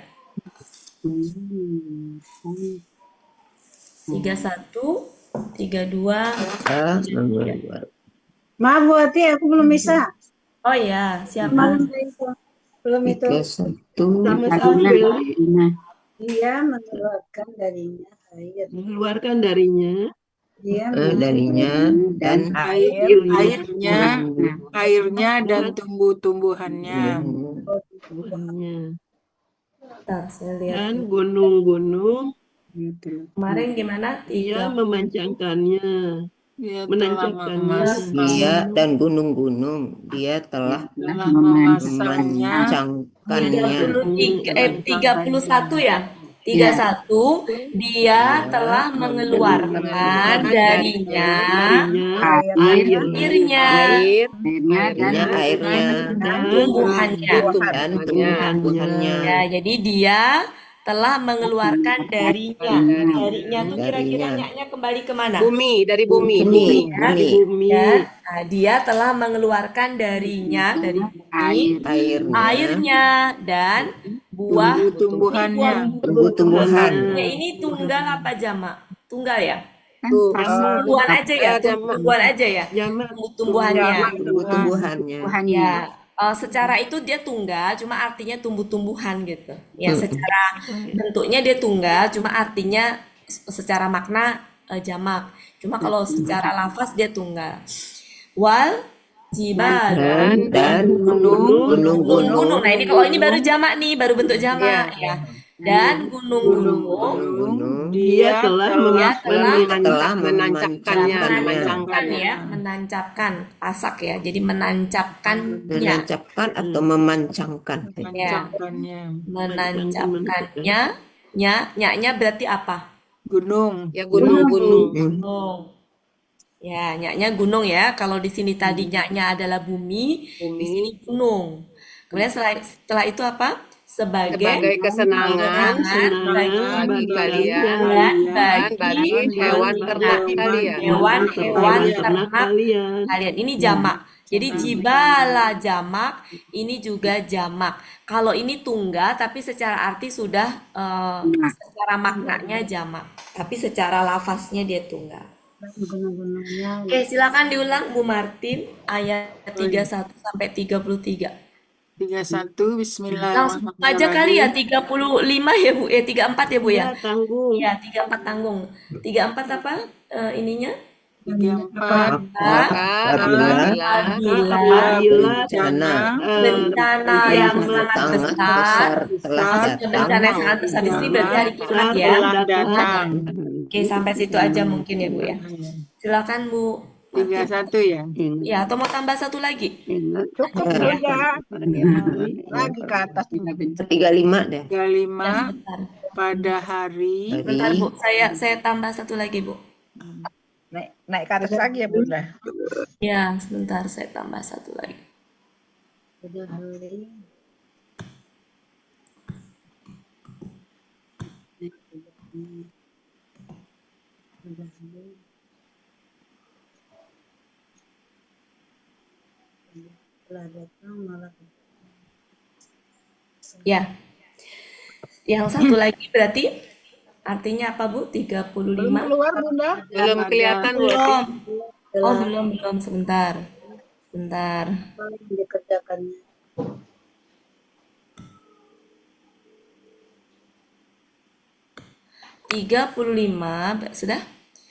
31, 32. Maaf Bu Ati, aku belum bisa. Oh ya, siapa? Belum itu. Dia mengeluarkan darinya air. Mengeluarkan darinya. Dia dan airnya dan tumbuh-tumbuhannya. Dan gunung-gunung. Kemarin gimana? Dia memancangkannya. Dia telah menancapkannya dia dan gunung-gunung, dia telah memasangnya 31 ya. 31 dia telah mengeluarkan darinya airnya dan tumbuhannya. Ya, jadi dia telah mengeluarkan darinya. Darinya tuh kira-kira nyaknya kembali kemana? Bumi, dari bumi. Ya, nah, dia telah mengeluarkan darinya, dari bumi, airnya dan buah tumbuhannya. tumbuh-tumbuhan. Ya, ini tunggal apa jamak? Tunggal ya? Tumbuhan aja ya, tumbuhan aja ya. Tumbuhannya. Tumbuh-tumbuhannya. Ya, secara itu dia tunggal, cuma artinya tumbuh-tumbuhan gitu. Ya, secara bentuknya dia tunggal, cuma artinya secara makna jamak. Cuma kalau secara lafaz dia tunggal. Wal jibal Dan gunung-gunung. Nah, ini kalau ini baru jamak nih, baru bentuk jamak ya. Dan gunung-gunung dia telah menancapkannya. menancapkan pasak ya. Jadi menancapkannya. Menancapkan atau memancangkan. Ya. Menancapkannya. Nyaknya berarti apa? Gunung. Ya, gunung. Ya, nyaknya gunung ya. Kalau di sini tadi nyaknya adalah bumi, di sini gunung. Kemudian setelah itu apa? Sebagai kesenangan bagi kalian dan bagi hewan ternak kalian. Hewan ternak kalian. Ini jamak. Jadi jibala jamak, ini juga jamak. Kalau ini tunggal, tapi secara arti sudah secara maknanya jamak. Tapi secara lafaznya dia tunggal. Oke, silakan diulang Bu Martin ayat 31 sampai 33. 31 Langsung aja kali ya 35 ya Bu, 34 ya Bu ya. Tanggung. Iya, 34 tanggung. 34 apa ininya? 34 bencana yang sangat besar bencana yang sangat besar di sini berarti hari kiamat ya. Oke, sampai situ aja mungkin ya Bu ya. Silakan Bu. 31 ya. Ya, atau mau tambah satu lagi? Cukup ya. Lagi ke atas. 35 deh. 35 pada hari. Bentar Bu, saya tambah satu lagi Bu. Naik ke atas lagi ya Bunda. Ya, sebentar saya tambah satu lagi. Ya. Yang satu lagi berarti artinya apa Bu? 35. Belum keluar Bunda. Belum kelihatan belum. Oh, belum sebentar. Sebentar. Dikerjakannya. 35 sudah?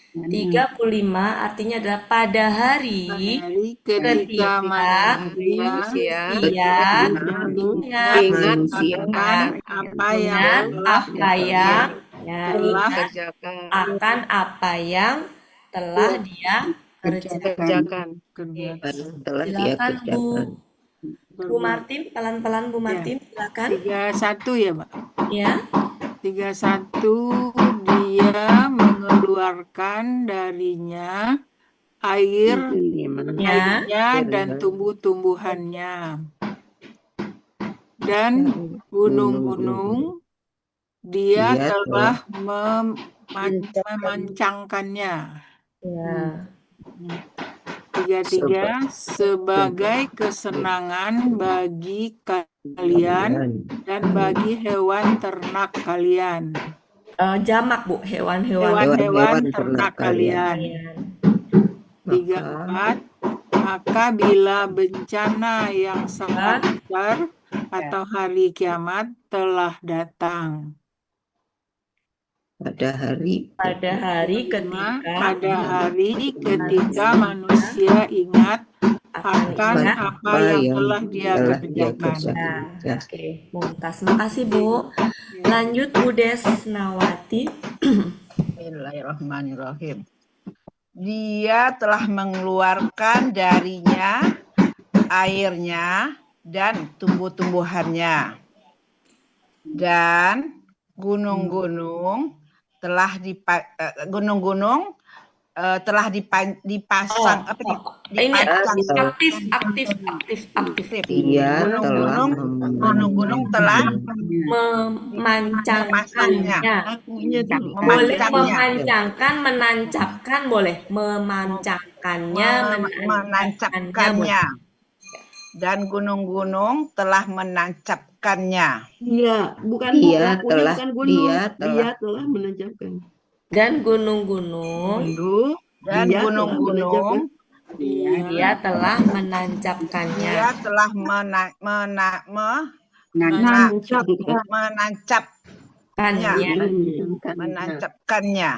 35 artinya adalah pada hari ketika manusia ingat akan apa yang telah dia kerjakan. Silakan Bu Martin, pelan-pelan Bu Martin, silakan. 31 ya, Mbak? Ya. 31 dia mengeluarkan darinya airnya dan tumbuh-tumbuhannya. Dan gunung-gunung dia telah memancangkannya. Ya. 33 sebagai kesenangan bagi kalian dan bagi hewan ternak kalian. Jamak Bu, hewan-hewan ternak kalian. 34 maka bila bencana yang sangat besar atau hari kiamat telah datang. Pada hari ketika manusia ingat akan apa yang telah dia kerjakan. Oke, mumtaz. Makasih Bu. Lanjut Bu Desnawati. Bismillahirrahmanirrahim. dia telah mengeluarkan darinya airnya dan tumbuh-tumbuhannya. Dan gunung-gunung telah dipasang Ini dipasang aktif. Dia telah gunung-gunung telah Memancangkannya. Boleh memancangkan, menancapkan boleh. Memancangkannya, menancapkannya. Dan gunung-gunung telah menancapkannya. Iya, bukan Dia bukan telah bukan gunung. dia Dia telah telah menancapkan. Dan gunung-gunung Dan Dia telah gunung-gunung dia telah menancapkannya. dia telah menancapkannya.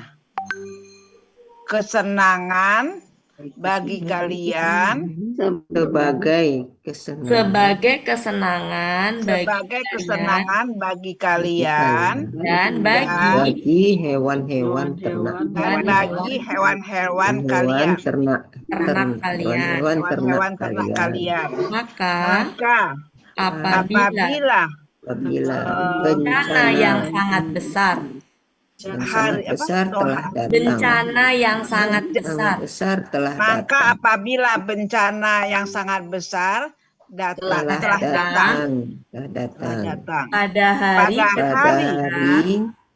Kesenangan bagi kalian sebagai kesenangan bagi kalian Dan bagi hewan-hewan ternak dan bagi hewan-hewan kalian, ternak hewan-hewan ternak kalian. Maka Apabila bencana yang sangat besar bencana yang sangat besar telah maka datang. apabila bencana yang sangat besar telah datang pada hari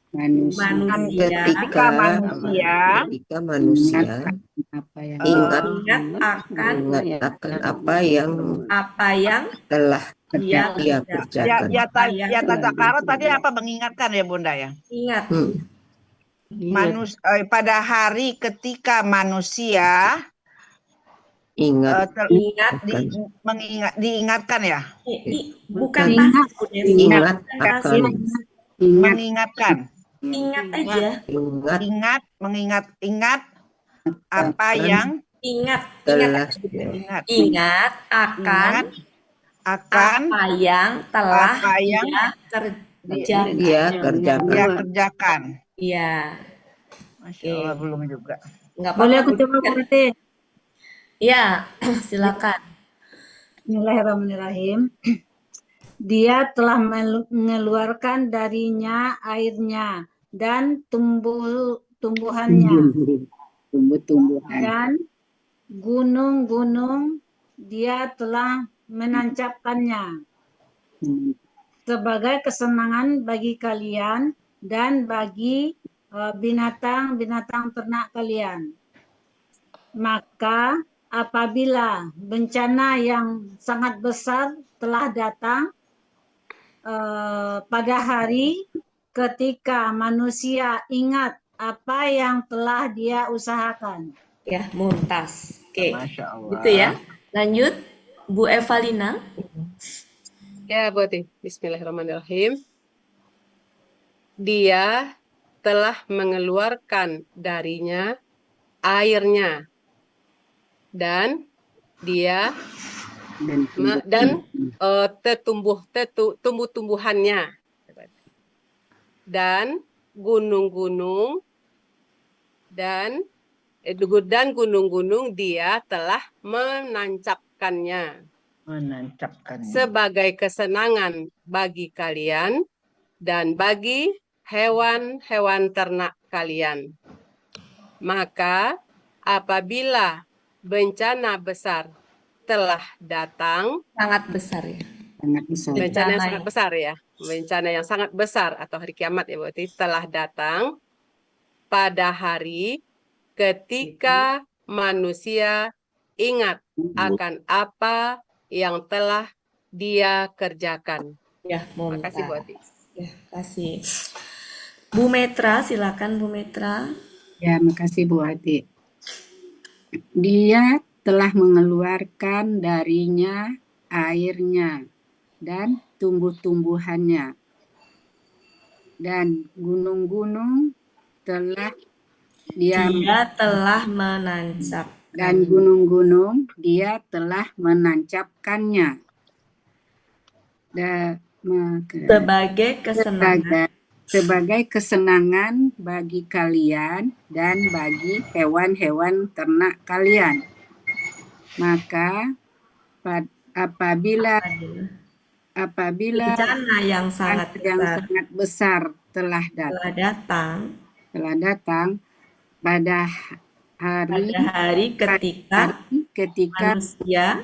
ketika manusia ingat akan apa yang telah dia kerjakan. Ya Tata Karo tadi apa mengingatkan ya Bunda ya? Ingat. Pada hari ketika manusia diingatkan ya? Bukan mengingatkan. Ingat aja. Ingat apa yang ingat akan apa yang telah dia kerjakan. Iya. Masya Allah, belum juga. Boleh aku coba berarti? Ya, silakan. Bismillahirrahmanirrahim. Dia telah mengeluarkan darinya airnya dan tumbuhannya. Dan gunung-gunung dia telah menancapkannya sebagai kesenangan bagi kalian dan bagi binatang-binatang ternak kalian. Maka apabila bencana yang sangat besar telah datang pada hari ketika manusia ingat apa yang telah dia usahakan. Ya, mumtaz. Oke. Masya Allah. Gitu ya. Lanjut, Bu Evalina. Ya, Boti. Bismillahirrahmanirrahim. Dia telah mengeluarkan darinya airnya dan dia tumbuh-tumbuhannya dan gunung-gunung dan gunung-gunung dia telah menancapkannya sebagai kesenangan bagi kalian dan bagi hewan-hewan ternak kalian. Maka apabila bencana besar telah datang, sangat besar ya. Bencana yang sangat besar ya. Bencana yang sangat besar atau hari kiamat ya berarti telah datang pada hari ketika manusia ingat akan apa yang telah dia kerjakan. Ya, terima kasih Bu Ati. Ya, kasih. Bu Metra, silakan Bu Metra. Ya, makasih Bu Ati. Dia telah mengeluarkan darinya airnya dan tumbuh-tumbuhannya. Dan gunung-gunung telah dia telah menancap. Dan gunung-gunung dia telah menancapkannya. Sebagai kesenangan sebagai kesenangan bagi kalian dan bagi hewan-hewan ternak kalian. Maka apabila bencana yang sangat besar telah datang pada hari ketika manusia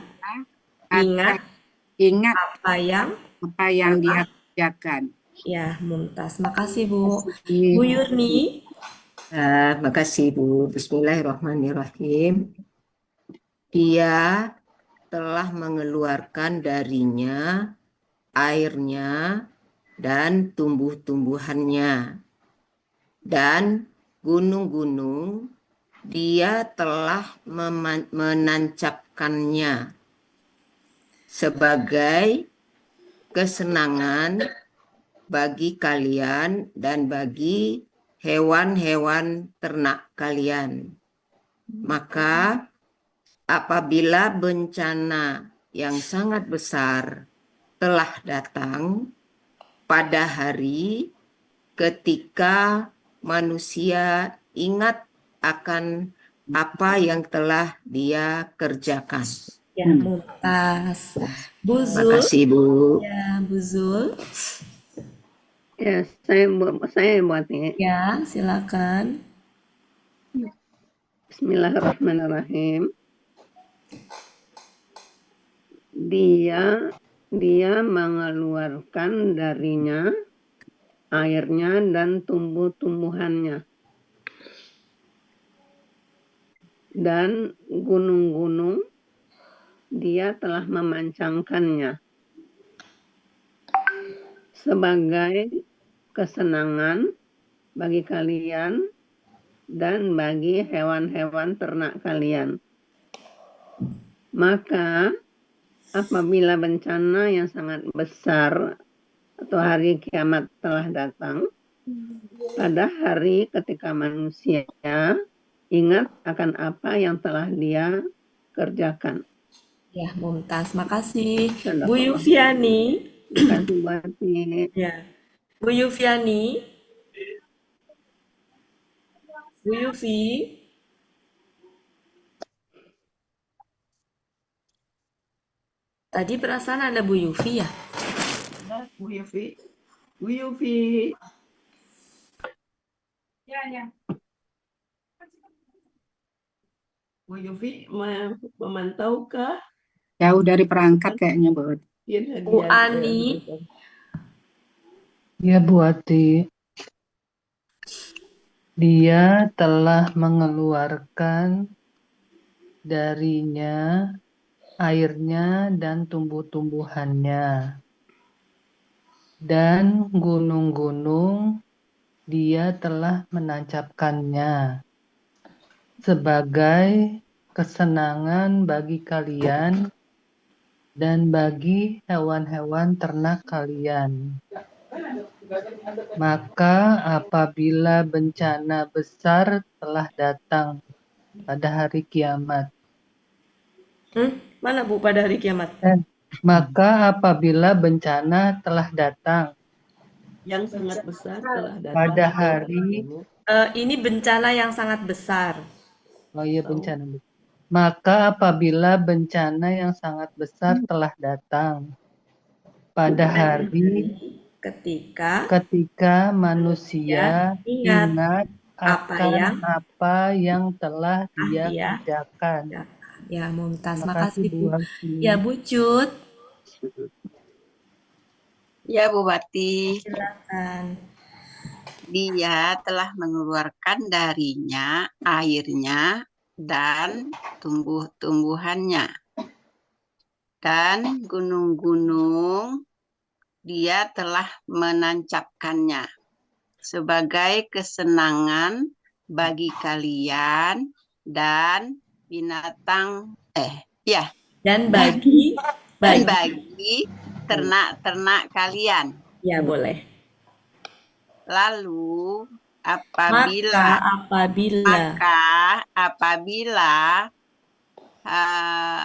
ingat apa yang dia kerjakan. Ya, Mumtaz. Makasih, Bu. Bu Yurni. Makasih, Bu. Bismillahirrahmanirrahim. Dia telah mengeluarkan darinya airnya dan tumbuh-tumbuhannya. Dan gunung-gunung dia telah menancapkannya sebagai kesenangan bagi kalian dan bagi hewan-hewan ternak kalian. Maka apabila bencana yang sangat besar telah datang pada hari ketika manusia ingat akan apa yang telah dia kerjakan. Ya, Mumtaz. Bu Zul. Makasih, Bu. Ya, Bu Zul. Ya, saya buat ini. Ya, silakan. Bismillahirrahmanirrahim. Dia mengeluarkan darinya airnya dan tumbuh-tumbuhannya. Dan gunung-gunung dia telah memancangkannya sebagai kesenangan bagi kalian dan bagi hewan-hewan ternak kalian. Maka apabila bencana yang sangat besar atau hari kiamat telah datang, pada hari ketika manusia ingat akan apa yang telah dia kerjakan. Ya, Mumtaz. Makasih. Bu Yufiani. Ya. Bu Yufiani. Bu Yufi. Tadi perasaan ada Bu Yufi ya? Bu Yufi. Bu Yufi. Ya. Bu Yufi memantaukah? Jauh dari perangkat kayaknya, Bu. Bu Ani. Ya, Bu Ati. Dia telah mengeluarkan darinya airnya dan tumbuh-tumbuhannya. Dan gunung-gunung dia telah menancapkannya sebagai kesenangan bagi kalian dan bagi hewan-hewan ternak kalian. Maka apabila bencana besar telah datang pada hari kiamat. Mana Bu pada hari kiamat? Maka apabila bencana telah datang Yang sangat besar telah datang pada hari ini bencana yang sangat besar. Oh iya, bencana. Maka apabila bencana yang sangat besar telah datang pada hari ketika manusia ingat akan apa yang telah dia kerjakan. Ya, Mumtaz. Makasih, Bu. Ya, Bu Cut. Ya, Bu Wati. Silakan. Dia telah mengeluarkan darinya airnya dan tumbuh-tumbuhannya. Dan gunung-gunung dia telah menancapkannya sebagai kesenangan bagi kalian dan binatang dan bagi ternak-ternak kalian. Ya, boleh. Lalu apabila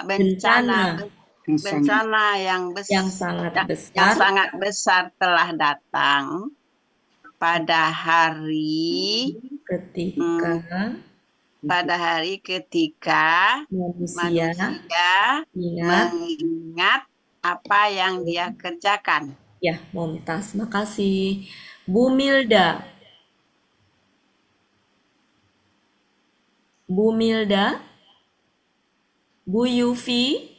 bencana yang sangat besar telah datang pada hari ketika manusia mengingat apa yang dia kerjakan. Ya, Mumtaz. Makasih. Bu Milda. Bu Milda. Bu Yufi.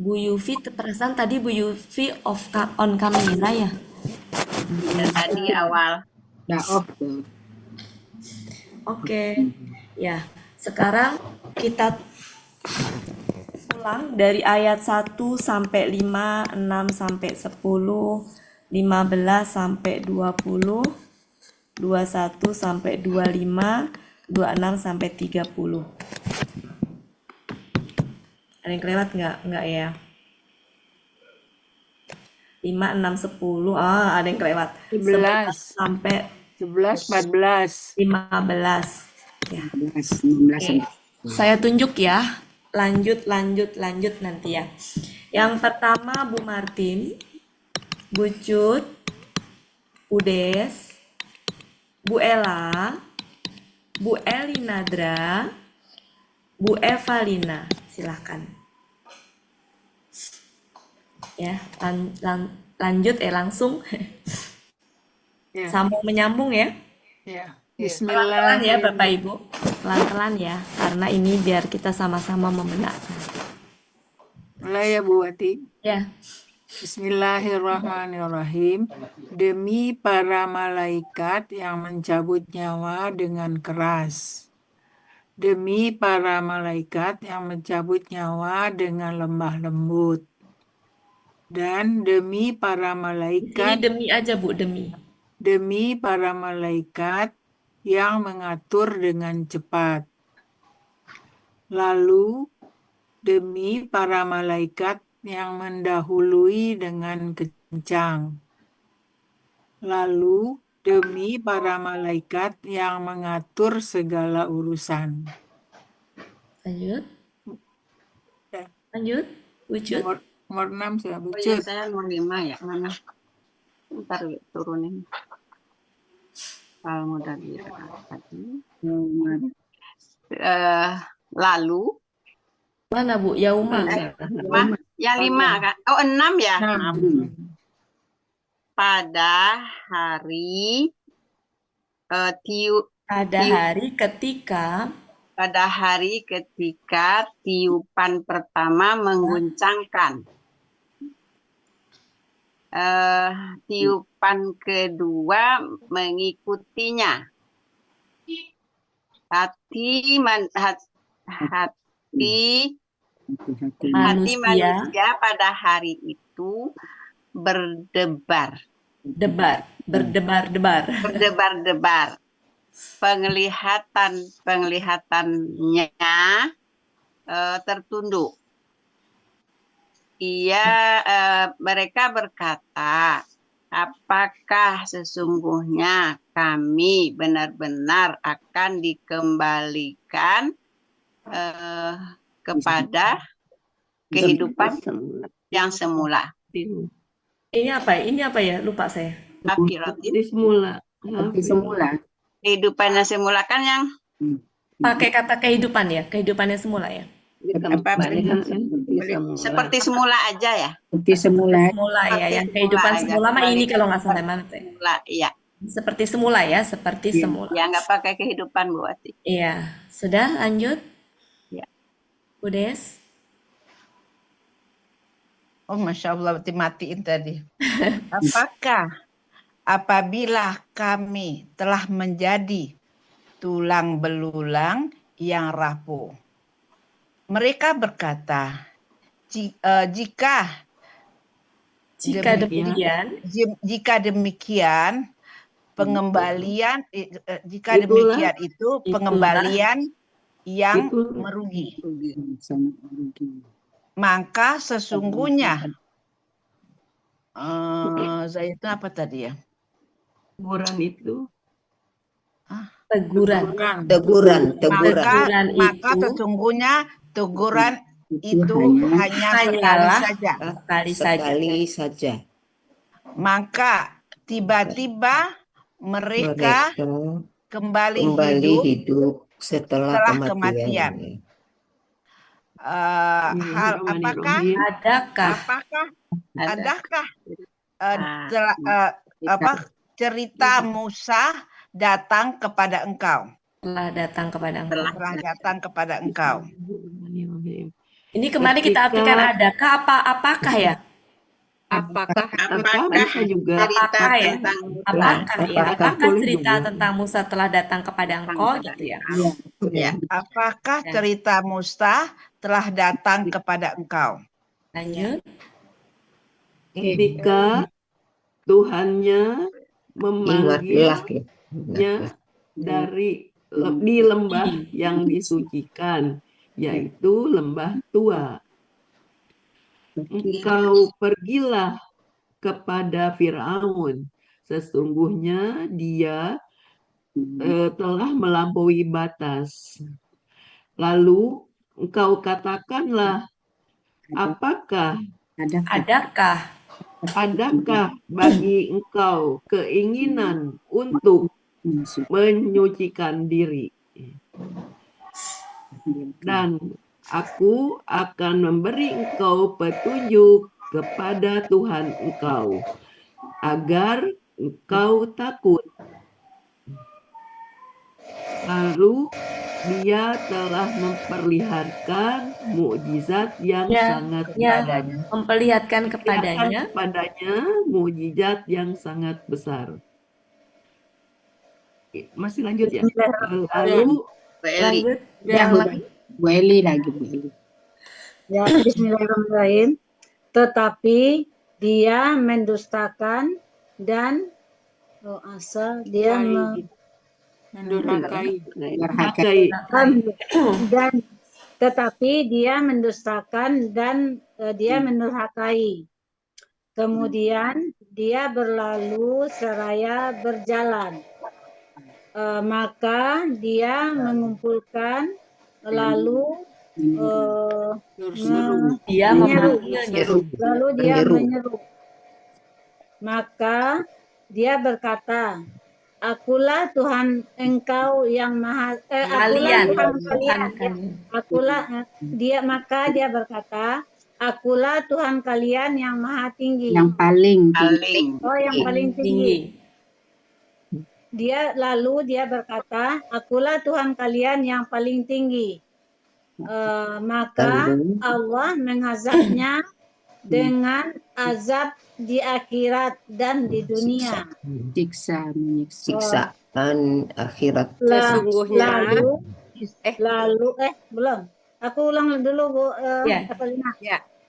Bu Yufi, perasaan tadi Bu Yufi on kamera ya? Ya, tadi awal. Oke. Ya, sekarang kita ulang dari ayat 1 sampai 5, 6 sampai 10, 15 sampai 20, 21 sampai 25, 26 sampai 30. Ada yang kelewat nggak? Nggak ya? 5, 6, 10. Ada yang kelewat. 11 sampai 11, 14. 15. Ya. 16 Oke. Saya tunjuk ya. Lanjut nanti ya. Yang pertama Bu Martin, Bu Cut, Bu Des, Bu Ella, Bu Elinadra, Bu Evalina. Silahkan. Ya, lanjut langsung. Ya. Sambung menyambung ya. Ya. Pelan-pelan ya Bapak Bismillahirrahmanirrahim. Ibu. Pelan-pelan ya, karena ini biar kita sama-sama membenarkan. Mulai ya Bu Wati. Ya. Bismillahirrahmanirrahim. Demi para malaikat yang mencabut nyawa dengan keras. Demi para malaikat yang mencabut nyawa dengan lemah lembut. Dan demi para Ini malaikat, demi aja Bu, demi. demi para malaikat yang mengatur dengan cepat. Lalu demi para malaikat yang mendahului dengan kencang. Lalu demi para malaikat yang mengatur segala urusan. Lanjut. Ya. Lanjut. Wujud. Nomor 6 saya Oh iya, Bucut. saya nomor 5 ya. Mana? Ntar turunin. Kalau mudah dia tadi. Lalu Mana Bu? Yauma. yang 5 kan? Oh 6 ya. Pada hari pada hari ketika tiupan pertama mengguncangkan. Tiupan kedua mengikutinya. Hati manusia pada hari itu berdebar. Berdebar-debar. Penglihatannya tertunduk. Mereka berkata, apakah sesungguhnya kami benar-benar akan dikembalikan kepada kehidupan yang semula? Ini apa ya? Lupa saya. Semula. Kehidupan yang semula kan yang Pakai kata kehidupan ya, kehidupannya semula ya. seperti semula aja ya. Seperti semula. Semula ya, yang kehidupan semula mah ini kalau nggak salah mana teh. Iya. Seperti semula ya, seperti semula. Ya nggak pakai kehidupan Bu Ati. Iya, sudah lanjut. Ya. Bu Des. Oh, Masya Allah, matiin tadi. Apakah apabila kami telah menjadi tulang belulang yang rapuh? Mereka berkata, jika demikian, pengembalian itu pengembalian yang merugi. Maka sesungguhnya itu apa tadi ya? Teguran. Maka sesungguhnya teguran itu hanya sekali saja. Sekali saja. Maka tiba-tiba mereka kembali hidup setelah kematian. Apakah cerita Musa datang kepada engkau? Telah datang kepada engkau. Telah datang kepada engkau. Ini kemarin kita artikan adakah apakah ya? Apakah bisa juga Apakah ya? Apakah cerita juga. tentang Musa telah datang kepada engkau gitu ya? Apakah cerita Musa telah datang kepada engkau? Lanjut. Ketika Tuhannya memanggilnya di lembah yang disucikan, yaitu lembah tua. Engkau pergilah kepada Firaun, sesungguhnya dia telah melampaui batas. Lalu engkau katakanlah, adakah bagi engkau keinginan untuk menyucikan diri? Dan aku akan memberi engkau petunjuk kepada Tuhan engkau, agar engkau takut. Lalu dia telah memperlihatkan mukjizat yang sangat padanya. Memperlihatkan kepadanya mukjizat yang sangat besar. Masih lanjut ya? Lalu lanjut Ya, Bu Eli lagi, Bu Eli. Ya, bismillahirrahmanirrahim. Tetapi dia mendustakan dan tetapi dia mendustakan dan dia mendurhakai. Kemudian dia berlalu seraya berjalan. Maka dia mengumpulkan lalu dia menyeru. Maka dia berkata, akulah Tuhan engkau yang maha maka dia berkata, akulah Tuhan kalian yang maha tinggi. Yang paling tinggi. Yang paling tinggi. Dia berkata, akulah Tuhan kalian yang paling tinggi. Maka Allah mengazabnya dengan azab di akhirat dan di dunia. Siksaan akhirat. Belum. Aku ulang dulu, Bu.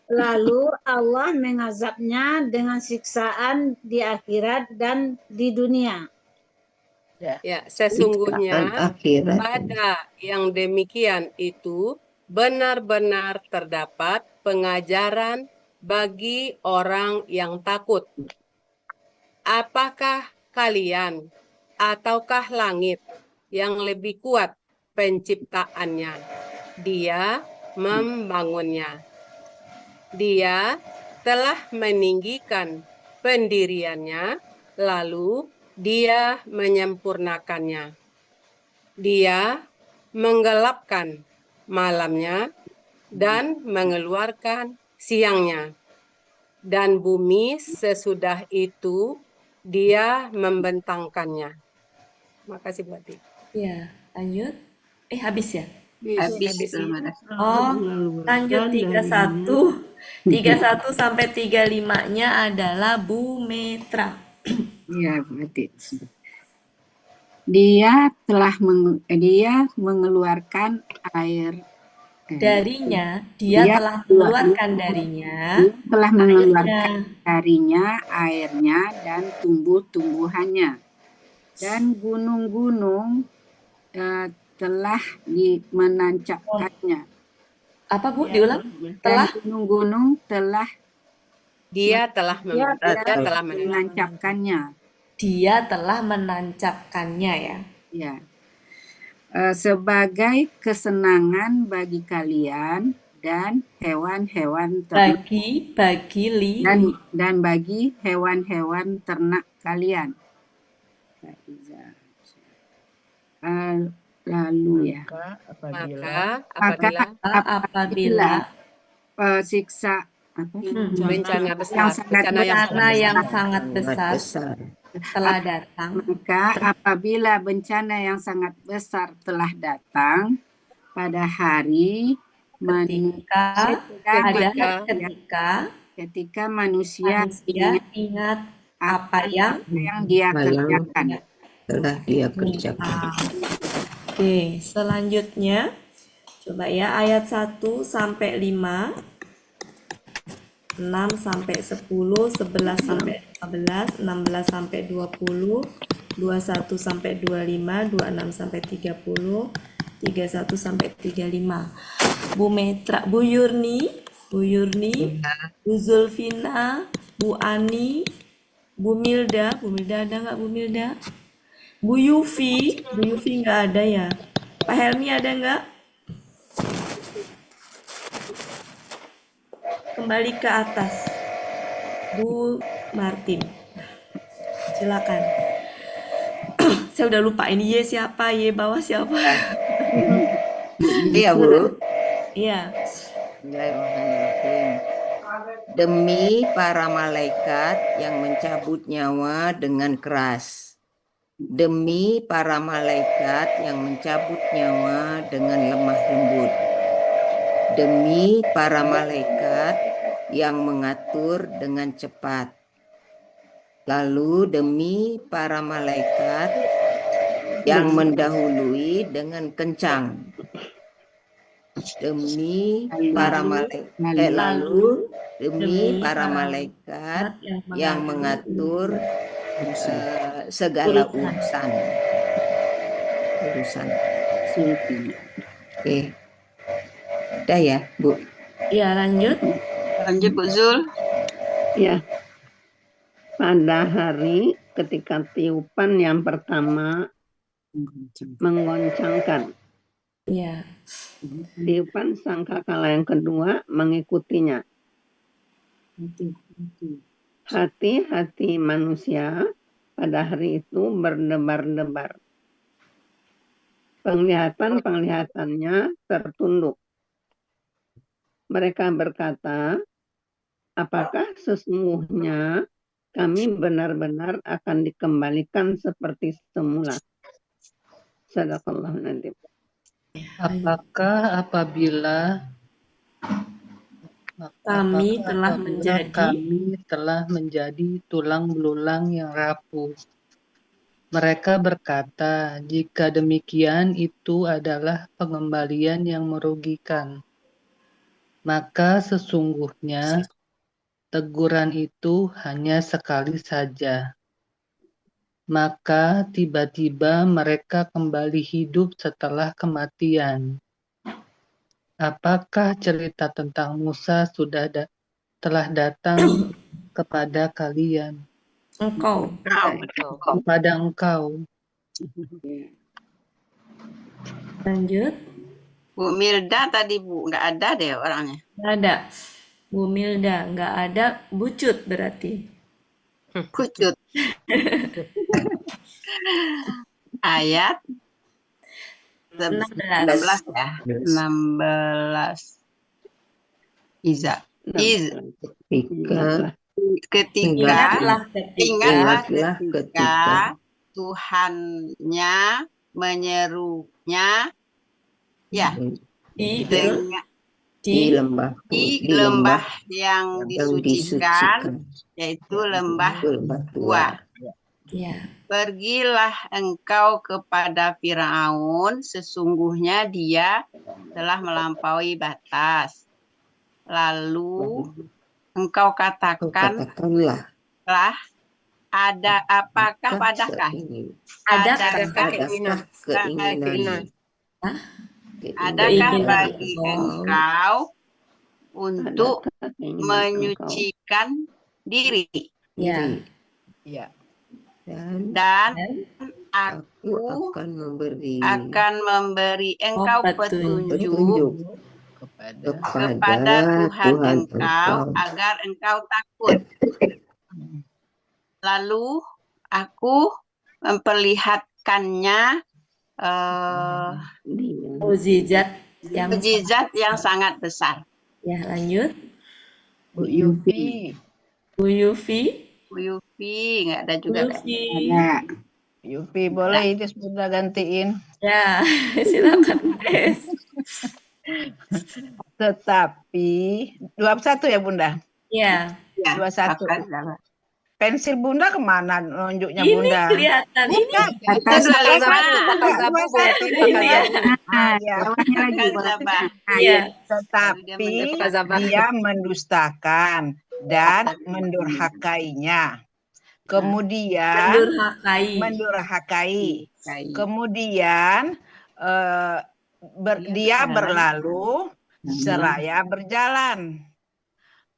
Lalu Allah mengazabnya dengan siksaan di akhirat dan di dunia. Ya, sesungguhnya pada yang demikian itu benar-benar terdapat pengajaran bagi orang yang takut. Apakah kalian ataukah langit yang lebih kuat penciptaannya? Dia membangunnya. Dia telah meninggikan pendiriannya, lalu dia menyempurnakannya. Dia menggelapkan malamnya dan mengeluarkan siangnya. Dan bumi sesudah itu dia membentangkannya. Makasih Bu Ati. Ya, lanjut. Habis ya? Habis. Lanjut 31 sampai 35-nya adalah Bu Metra. Ya, berarti dia mengeluarkan air darinya, dia telah mengeluarkan darinya airnya dan tumbuh-tumbuhannya, dan gunung-gunung telah menancapkannya. Apa Bu? Diulang? Telah gunung-gunung telah menancapkannya. Dia telah menancapkannya ya. Ya. Sebagai kesenangan bagi kalian dan hewan-hewan ternak bagi dan bagi hewan-hewan ternak kalian. Lalu ya. Maka apabila siksa bencana besar, yang sangat bencana yang sangat besar telah datang, maka apabila bencana yang sangat besar telah datang pada hari ketika manusia ingat apa yang dia kerjakan. Telah dia kerjakan. Oke, selanjutnya coba ya ayat 1 sampai 5, 6 sampai 10, 11 sampai 15, 16 sampai 20, 21 sampai 25, 26 sampai 30, 31 sampai 35. Bu Metra, Bu Yurni, Bu Zulfina, Bu Ani, Bu Milda ada nggak Bu Milda? Bu Yufi nggak ada ya? Pak Helmi ada nggak? Kembali ke atas. Bu Martin. Silakan. Saya udah lupa ini Y siapa, Y bawah siapa? Iya, Bu. Iya. Bismillahirrahmanirrahim. Demi para malaikat yang mencabut nyawa dengan keras. Demi para malaikat yang mencabut nyawa dengan lemah lembut. Demi para malaikat yang mengatur dengan cepat. Lalu demi para malaikat yang mendahului dengan kencang. Demi para malaikat demi para malaikat yang mengatur segala urusan. Oke. Udah ya, Bu? Iya, lanjut. Lanjut, Bu Zul. Ya. Pada hari ketika tiupan yang pertama menggoncangkan. Ya. Tiupan sangkakala yang kedua mengikutinya. Hati-hati manusia pada hari itu berdebar-debar. Penglihatan-penglihatannya tertunduk. Mereka berkata, apakah sesungguhnya kami benar-benar akan dikembalikan seperti semula? Sadaqallahul Adzim. Apakah apabila kami telah menjadi tulang belulang yang rapuh? Mereka berkata, jika demikian itu adalah pengembalian yang merugikan. Maka sesungguhnya teguran itu hanya sekali saja. Maka tiba-tiba mereka kembali hidup setelah kematian. Apakah cerita tentang Musa telah datang kepada kalian? Kepada engkau. Lanjut. Bu Milda tadi, Bu, nggak ada deh orangnya. Nggak ada. Bu Milda nggak ada. Bucut berarti. Bucut. Ayat 16 ya. 16. Ingatlah ketika Tuhannya menyerunya ya di lembah yang disucikan, yaitu lembah Tua. Pergilah engkau kepada Firaun, sesungguhnya dia telah melampaui batas. Lalu engkau katakanlah, apakah padakah keinginan? Adakah bagi engkau untuk menyucikan diri? Dan aku akan memberi engkau petunjuk kepada Tuhan engkau agar engkau takut. Lalu aku memperlihatkannya mukjizat yang sangat besar. Ya, lanjut. Bu Yufi. Bu Yufi. Bu Yufi, nggak ada juga kan? Ada. Yufi, boleh itu sudah gantiin. Ya, silakan Des. Tetapi 21 ya Bunda? Ya. 21. Pensil Bunda kemana nunjuknya Ini Bunda? kelihatan ini. Atas tetapi dia mendustakan dan mendurhakainya. Kemudian mendurhakai. Kemudian dia berlalu seraya berjalan.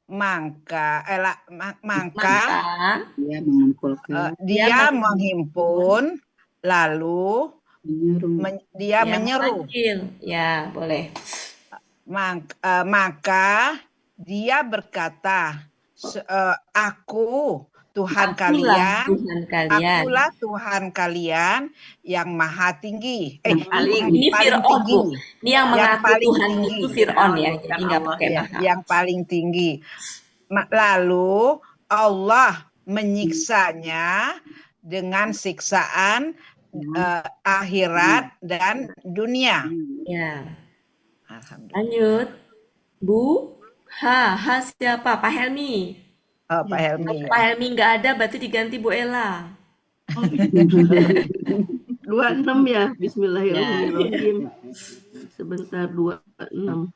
Maka dia menghimpun lalu dia menyeru. Ya, boleh. Maka dia berkata, aku Tuhan kalian, akulah Tuhan kalian yang maha tinggi. Ini Fir'aun, Bu. Ini yang mengaku Tuhan itu Fir'aun ya, jadi nggak pakai maha. Yang paling tinggi. Lalu Allah menyiksanya dengan siksaan akhirat dan dunia. Ya. Lanjut. Bu, Ha siapa? Pak Helmi. Oh, Pak Helmi. Pak Helmi nggak ada, berarti diganti Bu Ella. 26 ya. Bismillahirrahmanirrahim. Sebentar 26.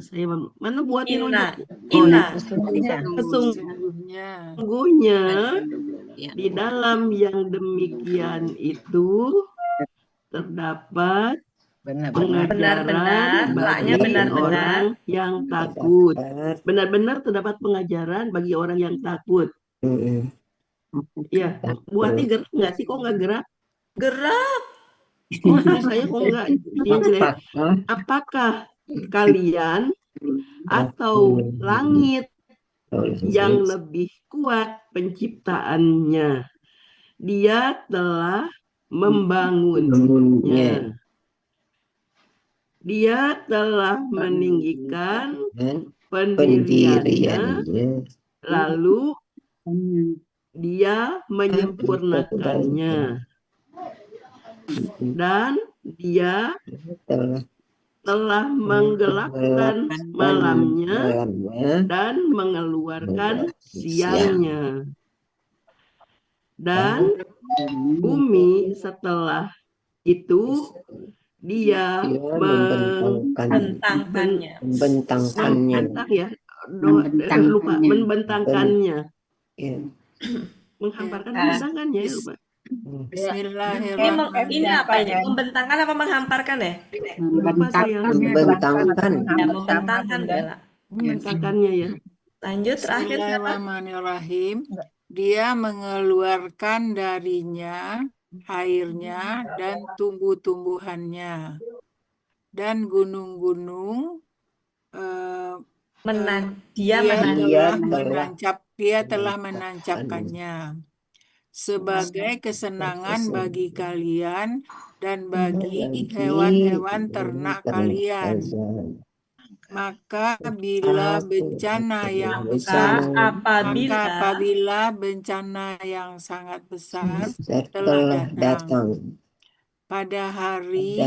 Saya mana buatin sesungguhnya di dalam yang demikian itu terdapat pengajaran bagi orang yang takut. Benar-benar terdapat pengajaran bagi orang yang takut. Ya, buatnya gerak nggak sih? Kok nggak gerak? Gerak. Oh, saya kok nggak jelek. Apakah kalian atau langit yang lebih kuat penciptaannya? Dia telah membangunnya. Dia telah meninggikan pendiriannya, lalu dia menyempurnakannya, dan dia telah menggelapkan malamnya dan mengeluarkan siangnya. Dan bumi setelah itu dia membentangkannya. Menghamparkan, membentangkannya ya, lupa. Bismillahirrahmanirrahim. Ini apa ini? Membentangkan apa menghamparkan ya? Membentangkan. Ya, membentangkan Bella. Membentangkannya ya. Lanjut terakhir. Bismillahirrahmanirrahim. Dia mengeluarkan darinya airnya dan tumbuh-tumbuhannya, dan gunung-gunung dia telah menancapkannya sebagai kesenangan bagi kalian dan bagi hewan-hewan ternak kalian. Maka apabila bencana yang sangat besar telah datang pada hari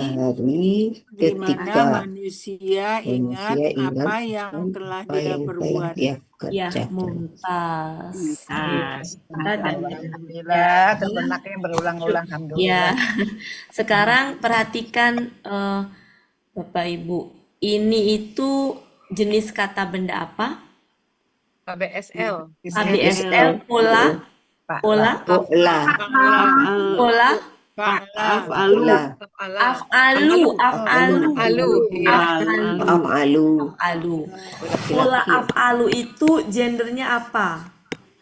di mana manusia ingat apa yang telah dia perbuat. Ya, mumtaz. Alhamdulillah, ternaknya berulang-ulang. Ya, sekarang perhatikan Bapak Ibu. Ini itu jenis kata benda apa? ABSL. ABSL, pola. Pola af'alu itu gendernya apa?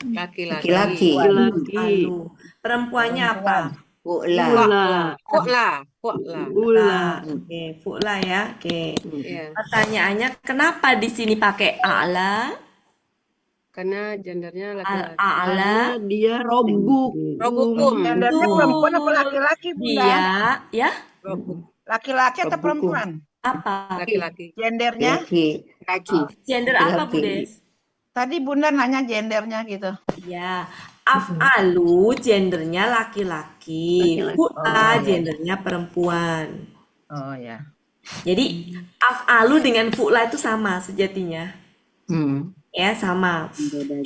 Laki-laki. Perempuannya apa? Fu'la. Oke, fu'la ya. Oke. Pertanyaannya, kenapa di sini pakai a'la? Karena gendernya laki-laki. Al-a'la Karena dia robukum. Robukum. Gendernya perempuan apa laki-laki, Bunda? dia ya Laki-laki atau Robukum. perempuan? apa? Laki-laki. Gendernya? Laki. Gender apa Bu Laki. Des? Tadi Bunda nanya gendernya gitu. Ya, af'alu gendernya laki-laki, Laki-laki. fu'la gendernya perempuan. Oh ya. Jadi af'alu dengan fu'la itu sama sejatinya. Hmm. Ya, sama.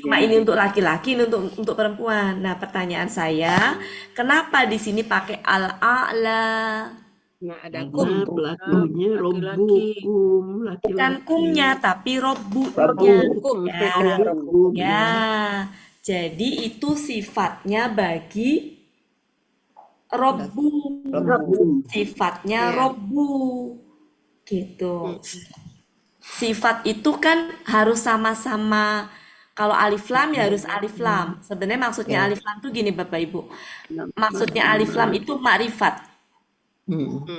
Cuma ini untuk laki-laki, ini untuk perempuan. Nah, pertanyaan saya, kenapa di sini pakai al-a'la? Nah, ada Karena kum. pelakunya robukum. Bukan Laki-laki. kumnya, tapi robbunya. Robukum. Ya, Robukum. ya. Jadi itu sifatnya bagi robbu. Sifatnya Iya. robbu. Gitu. Sifat itu kan harus sama-sama. Kalau alif lam ya harus alif lam. Sebenarnya maksudnya alif lam tuh gini Bapak Ibu. Maksudnya alif lam itu makrifat.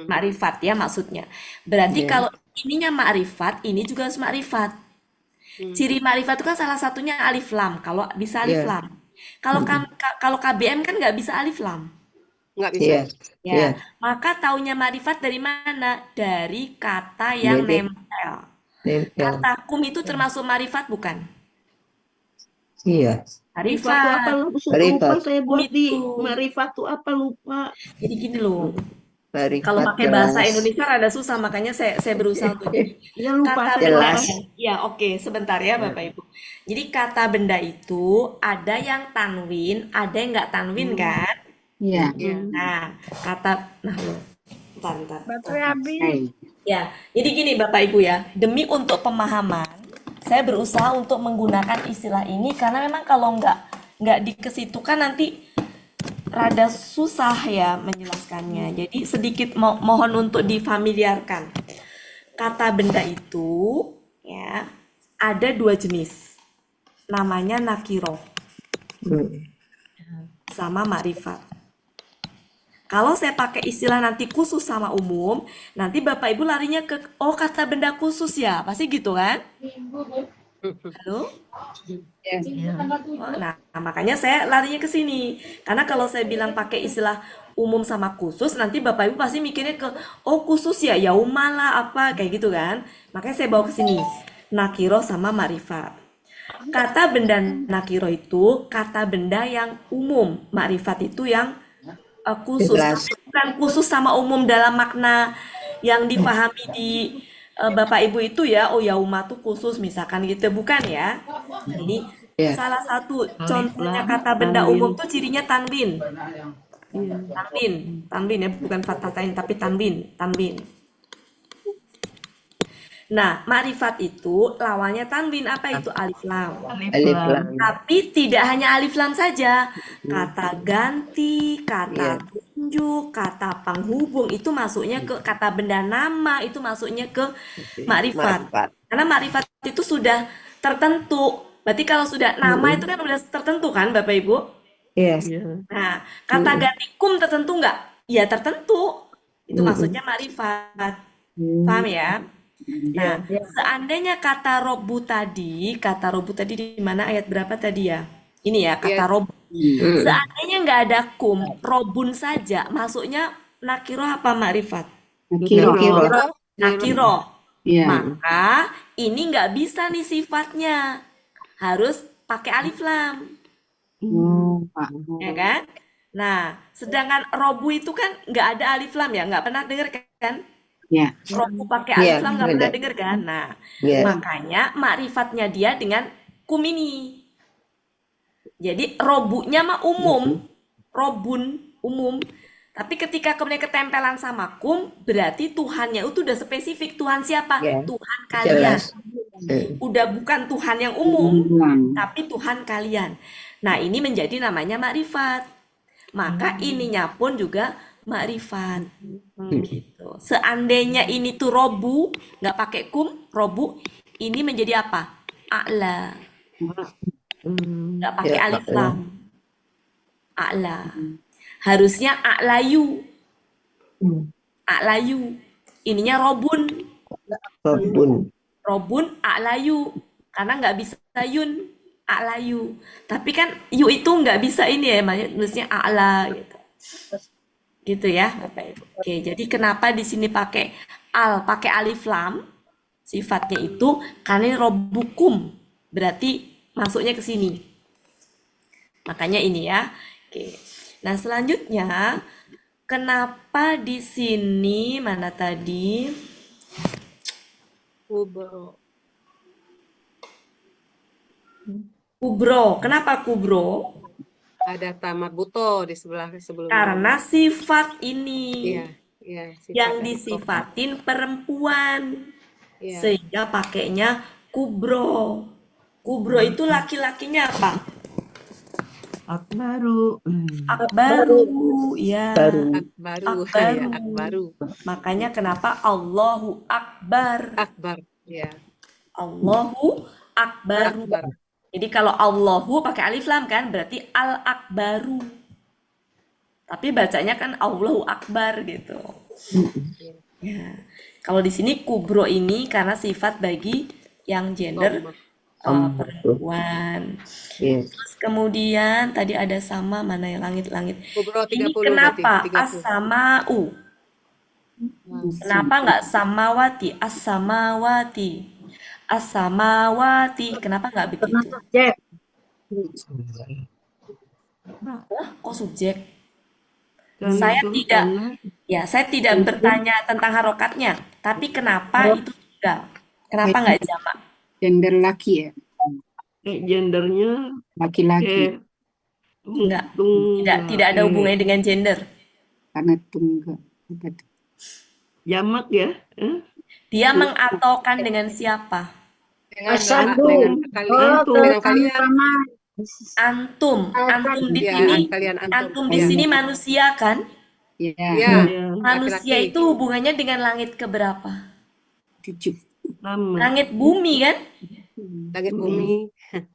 Makrifat ya maksudnya. Berarti Iya. kalau ininya makrifat, ini juga harus makrifat. Ciri makrifat itu kan salah satunya alif lam. Kalau bisa alif Iya. lam. Kalau KBM kan nggak bisa alif lam. Nggak bisa. Iya. Ya, Iya. maka taunya makrifat dari mana? Dari kata yang Jadi, nempel. nempel. Kata kum itu termasuk makrifat bukan? Iya. Marifat tuh apa? Makrifat. Lupa Marifat. saya buat di Itu. marifat tuh apa lupa. Jadi gini loh. Kalau Marifat pakai bahasa jelas. Indonesia rada susah, makanya saya berusaha untuk Ya lupa kata saya benda. Jelas. Ya, oke, sebentar ya Bapak Ibu. Jadi kata benda itu ada yang tanwin, ada yang nggak tanwin kan? Iya. Nah, nah loh, bentar. Baterai habis. Ya, jadi gini Bapak Ibu ya, demi untuk pemahaman, saya berusaha untuk menggunakan istilah ini karena memang kalau nggak dikesitukan nanti rada susah ya menjelaskannya. Jadi sedikit mohon untuk difamiliarkan. Kata benda itu ya ada dua jenis. Namanya nakiro sama makrifat. Kalau saya pakai istilah nanti khusus sama umum, nanti Bapak Ibu larinya ke kata benda khusus ya. Pasti gitu kan? Halo? Nah, makanya saya larinya ke sini. Karena kalau saya bilang pakai istilah umum sama khusus, nanti Bapak Ibu pasti mikirnya ke khusus ya, yaumala apa kayak gitu kan. Makanya saya bawa ke sini. Nakiro sama makrifat. Kata benda nakiro itu kata benda yang umum, makrifat itu yang khusus. Jelas. Bukan khusus sama umum dalam makna yang dipahami di Bapak Ibu itu ya, yauma tuh khusus misalkan gitu, bukan ya. Jadi Iya. salah satu Alif contohnya lam, kata benda tanwin. umum tuh cirinya tanwin. Iya. Tanwin ya, bukan fathatain tapi tanwin. Nah, makrifat itu lawannya tanwin, apa itu? Alif lam. Alif lam. Tapi tidak hanya alif lam saja. Kata ganti, kata tunjuk, kata penghubung itu masuknya ke kata benda nama, itu masuknya ke makrifat. Makrifat. Karena makrifat itu sudah tertentu. Berarti kalau sudah nama itu kan sudah tertentu kan Bapak Ibu? Iya. Nah, kata ganti kum tertentu nggak? Ya tertentu. Itu maksudnya makrifat. Paham ya? Nah, seandainya kata robu tadi di mana ayat berapa tadi ya? Ini ya, kata robu. Seandainya nggak ada kum, robun saja, masuknya nakiro apa makrifat? Nakiro. Iya. Maka ini nggak bisa nih sifatnya. Harus pakai alif lam. Ya kan? Nah, sedangkan robu itu kan nggak ada alif lam ya, nggak pernah dengar kan? Iya. Robu pakai Iya, alif lam nggak pernah ada. dengar kan? Nah, Iya. makanya makrifatnya dia dengan kum ini. Jadi robunya mah umum, robun umum. Tapi ketika kemudian ketempelan sama kum, berarti Tuhannya itu udah spesifik. Tuhan siapa? Ya, Tuhan kalian. jelas. Udah bukan Tuhan yang umum, tapi Tuhan kalian. Nah, ini menjadi namanya makrifat. Maka ininya pun juga makrifat. Gitu. Seandainya ini tuh robu, nggak pakai kum, robu, ini menjadi apa? A'la. Nggak pakai Ya, alif lam. A'la. Harusnya a'layu. A'layu. Ininya robun. Robun. Robun a'layu. Karena nggak bisa yun. a'layu. Tapi kan yu itu nggak bisa ini ya, nulisnya a'la gitu. Gitu ya, Bapak Ibu. Oke, jadi kenapa di sini pakai pakai alif lam? Sifatnya itu karena ini robukum, berarti masuknya ke sini. Makanya ini ya. Oke. Nah, selanjutnya kenapa di sini mana tadi? Kubro. Kubro. Kenapa kubro? Ada tamat buto di sebelah sebelumnya. Karena sifat ini Iya, iya, sifat yang dari disifatin perempuan. Iya. Sehingga pakainya kubro. Kubro itu laki-lakinya apa? Akbaru. Akbaru, ya. Akbaru, Akbaru. ya, akbaru. Makanya kenapa Allahu Akbar. Akbar, ya. Allahu Akbaru. Akbar. Jadi kalau Allahu pakai alif lam kan berarti Al-Akbaru. Tapi bacanya kan Allahu Akbar gitu. Ya. Kalau di sini kubro ini karena sifat bagi yang gender perempuan. Terus kemudian tadi ada sama mana yang langit-langit. Kubro 30 Ini kenapa berarti, 30. as-sama'u? Kenapa nggak samawati? As-samawati. As-samawati. Kenapa nggak begitu? Hah? Kok subjek? Saya tidak bertanya tentang harokatnya, tapi kenapa itu tunggal? Kenapa nggak jamak? Gender laki ya? Gendernya Laki-laki. Enggak, tidak ada hubungannya dengan gender. Karena tunggal. Apa tuh? Jamak ya? Dia mengatokan dengan siapa? Dengan kalian. Antum di sini. Antum di sini manusia kan? Iya. Manusia Laki-laki. itu hubungannya dengan langit keberapa? 7. Langit bumi kan? Langit bumi.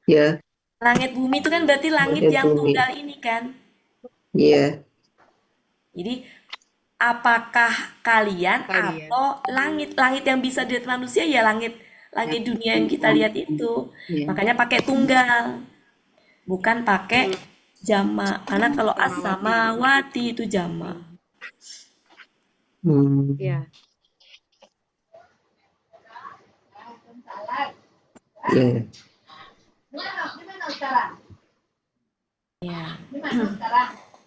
Ya, Langit bumi itu kan berarti langit Langit yang bumi. tunggal ini kan? iya. Jadi apakah kalian atau langit yang bisa dilihat manusia ya langit dunia yang kita lihat itu. Makanya pakai tunggal. Bukan pakai jamak. Karena kalau as-samawati itu jamak. Iya. Iya. Ya.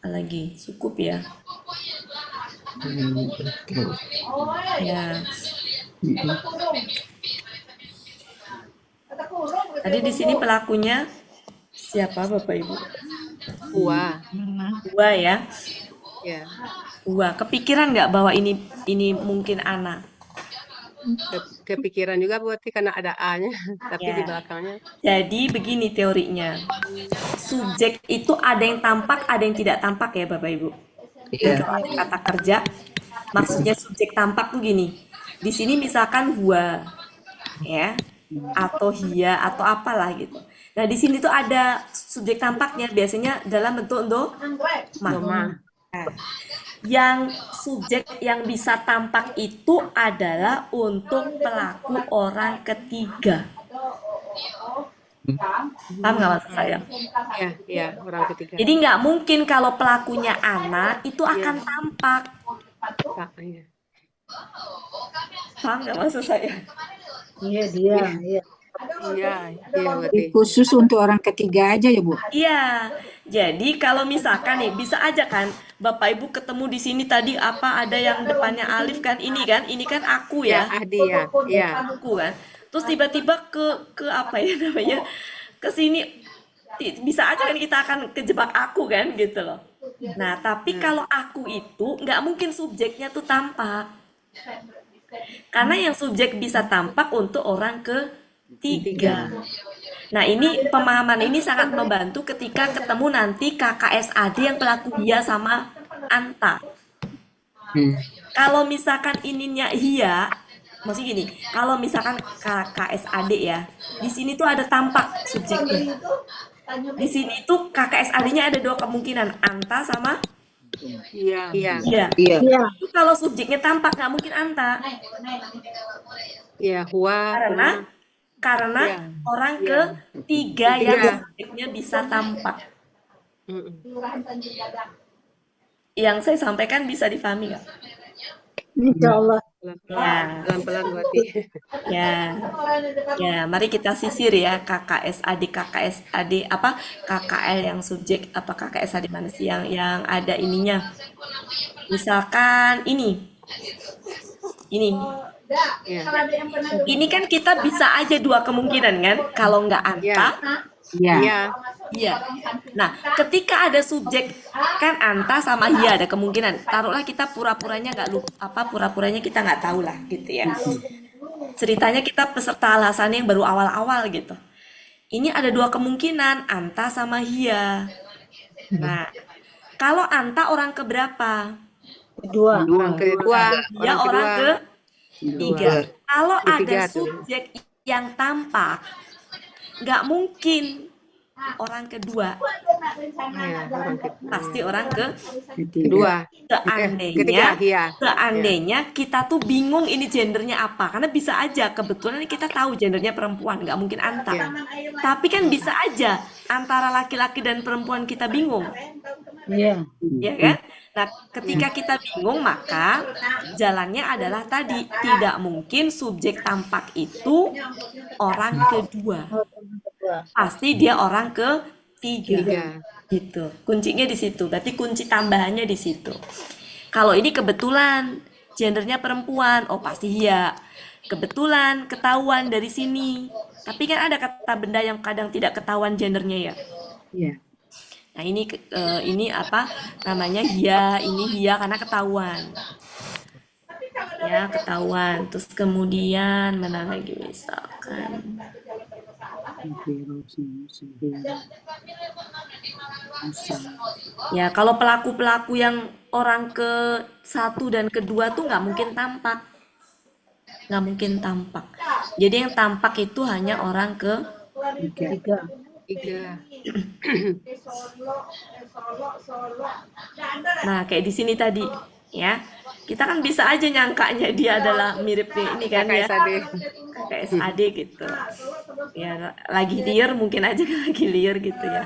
Apa lagi? Cukup ya. Ya. Tadi di sini pelakunya siapa Bapak Ibu? Huwa. Huwa ya. Ya. Huwa. Kepikiran nggak bahwa ini mungkin Ana? Kepikiran juga berarti karena ada A-nya, tapi Ya. di belakangnya. Jadi begini teorinya. Subjek itu ada yang tampak, ada yang tidak tampak ya Bapak Ibu. Iya. Kalau ada kata kerja, maksudnya subjek tampak tuh gini. Di sini misalkan huwa, ya, atau hiya, atau apalah gitu. Nah di sini tuh ada subjek tampaknya, biasanya dalam bentuk doma. Nah, yang subjek yang bisa tampak itu adalah untuk pelaku orang ketiga. Paham nggak maksud saya? Iya, iya, orang ketiga. Jadi nggak mungkin kalau pelakunya anak itu akan tampak. Iya. Paham nggak maksud saya? Iya, dia. Iya. Iya, berarti. Khusus untuk orang ketiga aja ya Bu? Iya. Jadi kalau misalkan nih bisa aja kan Bapak Ibu ketemu di sini tadi apa ada yang depannya alif kan ini kan aku ya. Ahdi ya. Iya. Aku kan. Terus tiba-tiba ke apa ya namanya? Ke sini bisa aja kan kita akan kejebak aku kan gitu loh. Nah, tapi kalau aku itu nggak mungkin subjeknya tuh tampak. Karena yang subjek bisa tampak untuk orang ketiga. Nah, ini pemahaman ini sangat membantu ketika ketemu nanti KKSAD yang pelaku dia sama anta. Kalau misalkan ininya hia, maksudnya gini, kalau misalkan KKSAD ya, di sini tuh ada tampak subjeknya. Di sini tuh KKSAD-nya ada dua kemungkinan, anta sama Iya. iya. Iya. Itu kalau subjeknya tampak nggak mungkin anta. Iya, huwa. karena Ya. orang Ya. ketiga yang Ketiga. subjeknya bisa tampak. Mm-mm. Yang saya sampaikan bisa dipahami nggak? Insya Allah. Ya, Pelan-pelan berarti. ya, ya. Mari kita sisir ya KKSAD apa KKL yang subjek apa KKSAD mana sih yang ada ininya? Misalkan ini. Ya. Ini kan kita bisa aja dua kemungkinan kan? Kalau nggak anta, Ya. Ya. iya. Nah, ketika ada subjek kan anta sama iya ada kemungkinan. Taruhlah kita pura-puranya nggak lupa apa pura-puranya kita nggak tahu lah gitu ya. Ceritanya kita peserta alasannya yang baru awal-awal gitu. Ini ada dua kemungkinan anta sama hia. Nah, kalau anta orang keberapa? Kedua. Orang kedua. Dia orang ketiga. Kalau ada Ketiga tuh. subjek yang tampak, nggak mungkin orang kedua, Ya, orang kedua. pasti orang Kedua. Ketiga, seandainya iya. seandainya kita tuh bingung ini gendernya apa, karena bisa aja kebetulan kita tahu gendernya perempuan, nggak mungkin anta. Iya. Tapi kan bisa aja antara laki-laki dan perempuan kita bingung, Iya. ya kan? Nah, ketika kita bingung, maka jalannya adalah tadi tidak mungkin subjek tampak itu orang kedua. Pasti dia orang ketiga. Tiga. Gitu. Kuncinya di situ. Berarti kunci tambahannya di situ. Kalau ini kebetulan gendernya perempuan, oh pasti iya. Kebetulan ketahuan dari sini. Tapi kan ada kata benda yang kadang tidak ketahuan gendernya ya. Iya. Nah, ini apa namanya hia, ini hia karena ketahuan. Ya, ketahuan. Terus kemudian mana lagi misalkan ya, kalau pelaku-pelaku yang orang ke-1 dan kedua tuh nggak mungkin tampak. Nggak mungkin tampak. Jadi yang tampak itu hanya orang Tiga. Tiga. Nah, kayak di sini tadi ya. Kita kan bisa aja nyangkanya dia adalah mirip ini kan ya. KKSAD gitu. Ya, lagi liar mungkin aja kan lagi liar gitu ya.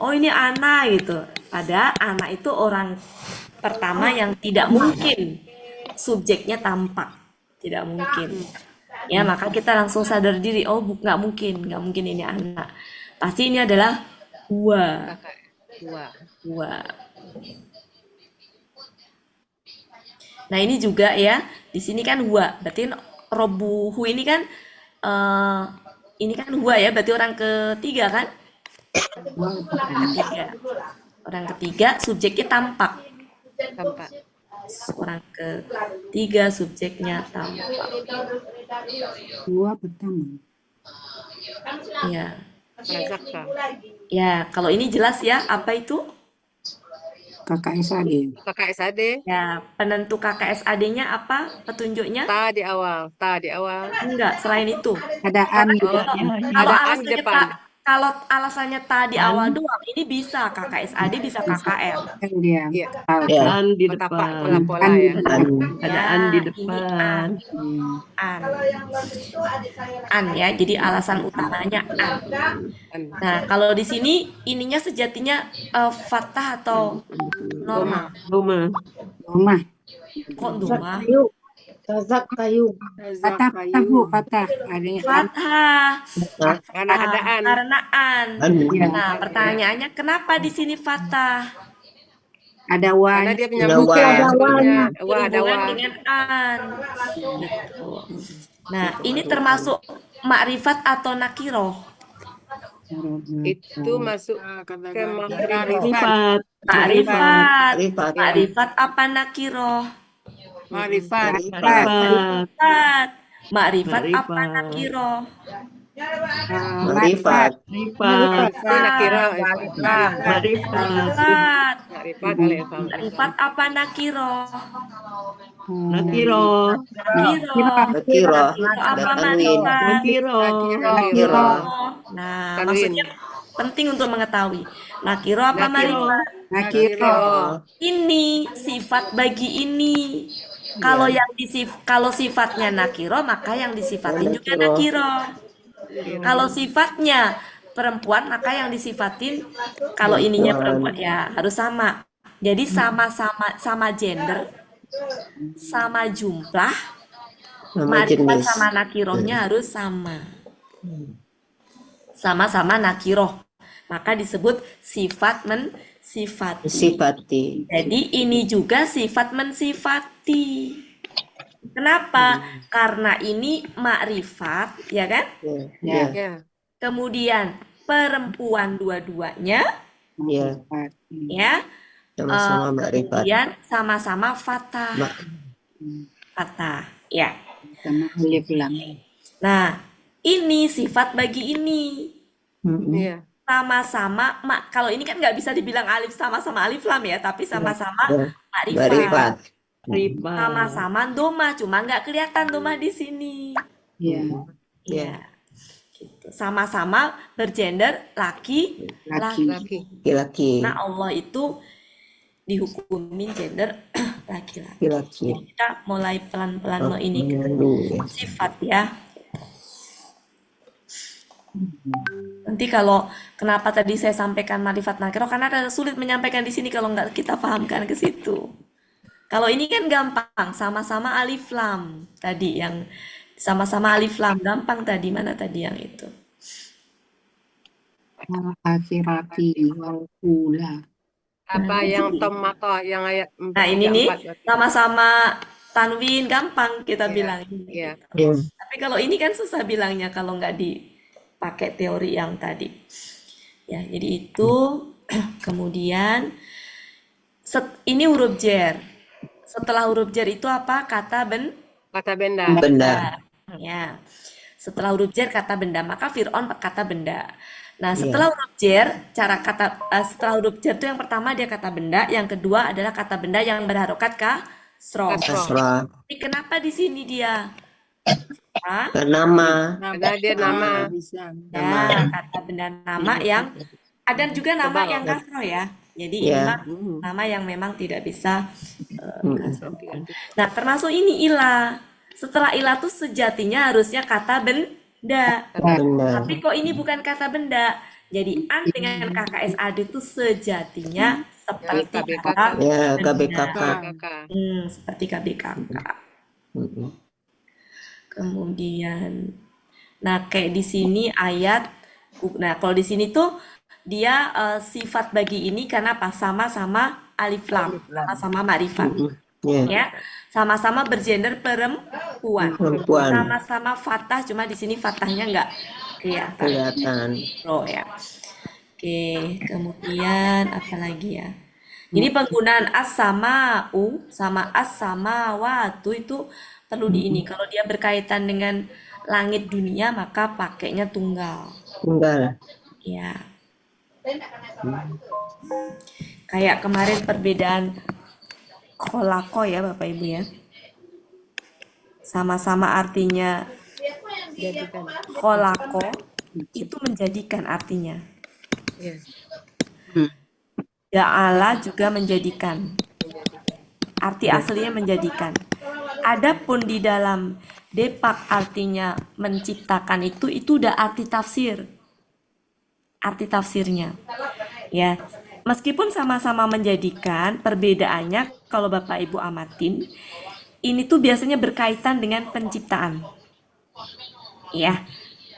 Oh, ini Ana gitu. Padahal Ana itu orang pertama yang tidak mungkin subjeknya tampak. Tidak mungkin. Ya, maka kita langsung sadar diri, oh nggak mungkin ini Ana. Pasti ini adalah huwa. Huwa. Nah, ini juga ya. Di sini kan huwa. Berarti robuhu ini kan huwa ya, berarti orang ketiga kan? Orang ketiga subjeknya tampak. Orang ketiga subjeknya tampak. Dua pertama. Ya. Ya, kalau ini jelas ya, apa itu? KKSAD. KKSAD. Ya, penentu KKSAD-nya apa petunjuknya? Ta di awal. Enggak, selain itu. Ada an juga. Ada an di depan. Kalau alasannya ta di awal doang, ini bisa KKSAD, bisa KKL. Dia. Iya. An di depan. Pola-pola ya. Ada an di depan. An ya, jadi alasan utamanya an. Nah, kalau di sini ininya sejatinya fathah atau normal? Rumah. Kok doma? Tazak kayu. Patah, Bu, patah. Adanya Fathah. Karena ada an. Karena an. Iya. Nah, pertanyaannya kenapa di sini fathah? Ada Karena wa. dia menyambungkan. Ada wanya. Ada Berhubungan wa. dengan an. Gitu. Nah, ini termasuk makrifat atau nakiroh? Itu masuk ke Makrifat. Makrifat apa nakiroh? Marifat. Makrifat apa nakiroh? Marifat. Makrifat apa nakiroh? Nakiro. Apa makrifat? Nakiro. Nah, maksudnya penting untuk mengetahui. Nakiro apa makrifat? Nakiro. Ini sifat bagi ini. Kalau sifatnya nakiro, maka yang disifatin juga nakiro. Kalau sifatnya perempuan, maka yang disifatin kalau ininya perempuan ya harus sama. Jadi sama gender, sama jumlah, Sama marifat jenis. sama nakirohnya harus sama. Sama-sama nakiroh. Maka disebut sifat mensifati. Sifati. Jadi ini juga sifat mensifati. Kenapa? Karena ini makrifat, ya kan? Ya. Ya. Kemudian perempuan dua-duanya, Ya. ya. Sama-sama makrifat. Kemudian sama-sama fatah. Fatah, ya. Sama alif lam. Nah, ini sifat bagi ini. Iya. Sama-sama, kalau ini kan nggak bisa dibilang alif sama-sama alif lam ya, tapi sama-sama makrifat. Makrifat. Sama-sama domah, cuma nggak kelihatan domah di sini. Iya. Ya, gitu. Sama-sama bergender laki-laki. Laki-laki. Nah, Allah itu dihukumin gender laki-laki. Laki-laki. Jadi kita mulai pelan-pelan ini sifat ya. Nanti kalau kenapa tadi saya sampaikan marifat nakiro, karena ada sulit menyampaikan di sini kalau nggak kita pahamkan ke situ. Kalau ini kan gampang, sama-sama alif lam tadi yang sama-sama alif lam gampang tadi, mana tadi yang itu? Akhirati wal ula. Apa yang tomato yang ayat 4, Nah ini nih 4. sama-sama tanwin gampang kita bilang. Iya. Tapi kalau ini kan susah bilangnya kalau nggak dipakai teori yang tadi. Ya jadi itu kemudian ini huruf jer. Setelah huruf jer itu apa? Kata benda. Benda. Ya. Setelah huruf jer kata benda, maka Fir'aun kata benda. Nah, setelah huruf jer, setelah huruf jer itu yang pertama dia kata benda, yang kedua adalah kata benda yang berharokat kasroh. Tapi kenapa di sini dia? Nama. Ada dia nama. Ya, kata benda nama yang ada juga nama yang kasroh ya. Jadi ini nama yang memang tidak bisa kasroh. Nah, termasuk ini ilah. Setelah ilah itu sejatinya harusnya kata benda. Tapi kok ini bukan kata benda. Jadi an dengan KKSAD itu sejatinya seperti kata KBKK. Seperti KBKK. Kemudian, nah kayak di sini ayat. Nah kalau di sini tuh dia sifat bagi ini karena apa? Sama-sama alif lam, sama-sama makrifat. Ya, sama-sama bergender perempuan. Sama-sama fatah, cuma di sini fatahnya nggak kelihatan. Oh ya. Oke, kemudian apa lagi ya? Ini penggunaan as-sama'u sama as-samawatu itu perlu di ini. Kalau dia berkaitan dengan langit dunia maka pakainya tunggal. Tunggal. Ya. Kayak kemarin perbedaan kholako ya Bapak Ibu ya. Sama-sama artinya kholako itu menjadikan artinya. Ja'ala juga menjadikan. Arti aslinya menjadikan. Adapun di dalam depak artinya menciptakan itu udah arti tafsir. Arti tafsirnya. Ya, meskipun sama-sama menjadikan, perbedaannya kalau Bapak Ibu amatin, ini tuh biasanya berkaitan dengan penciptaan. Ya,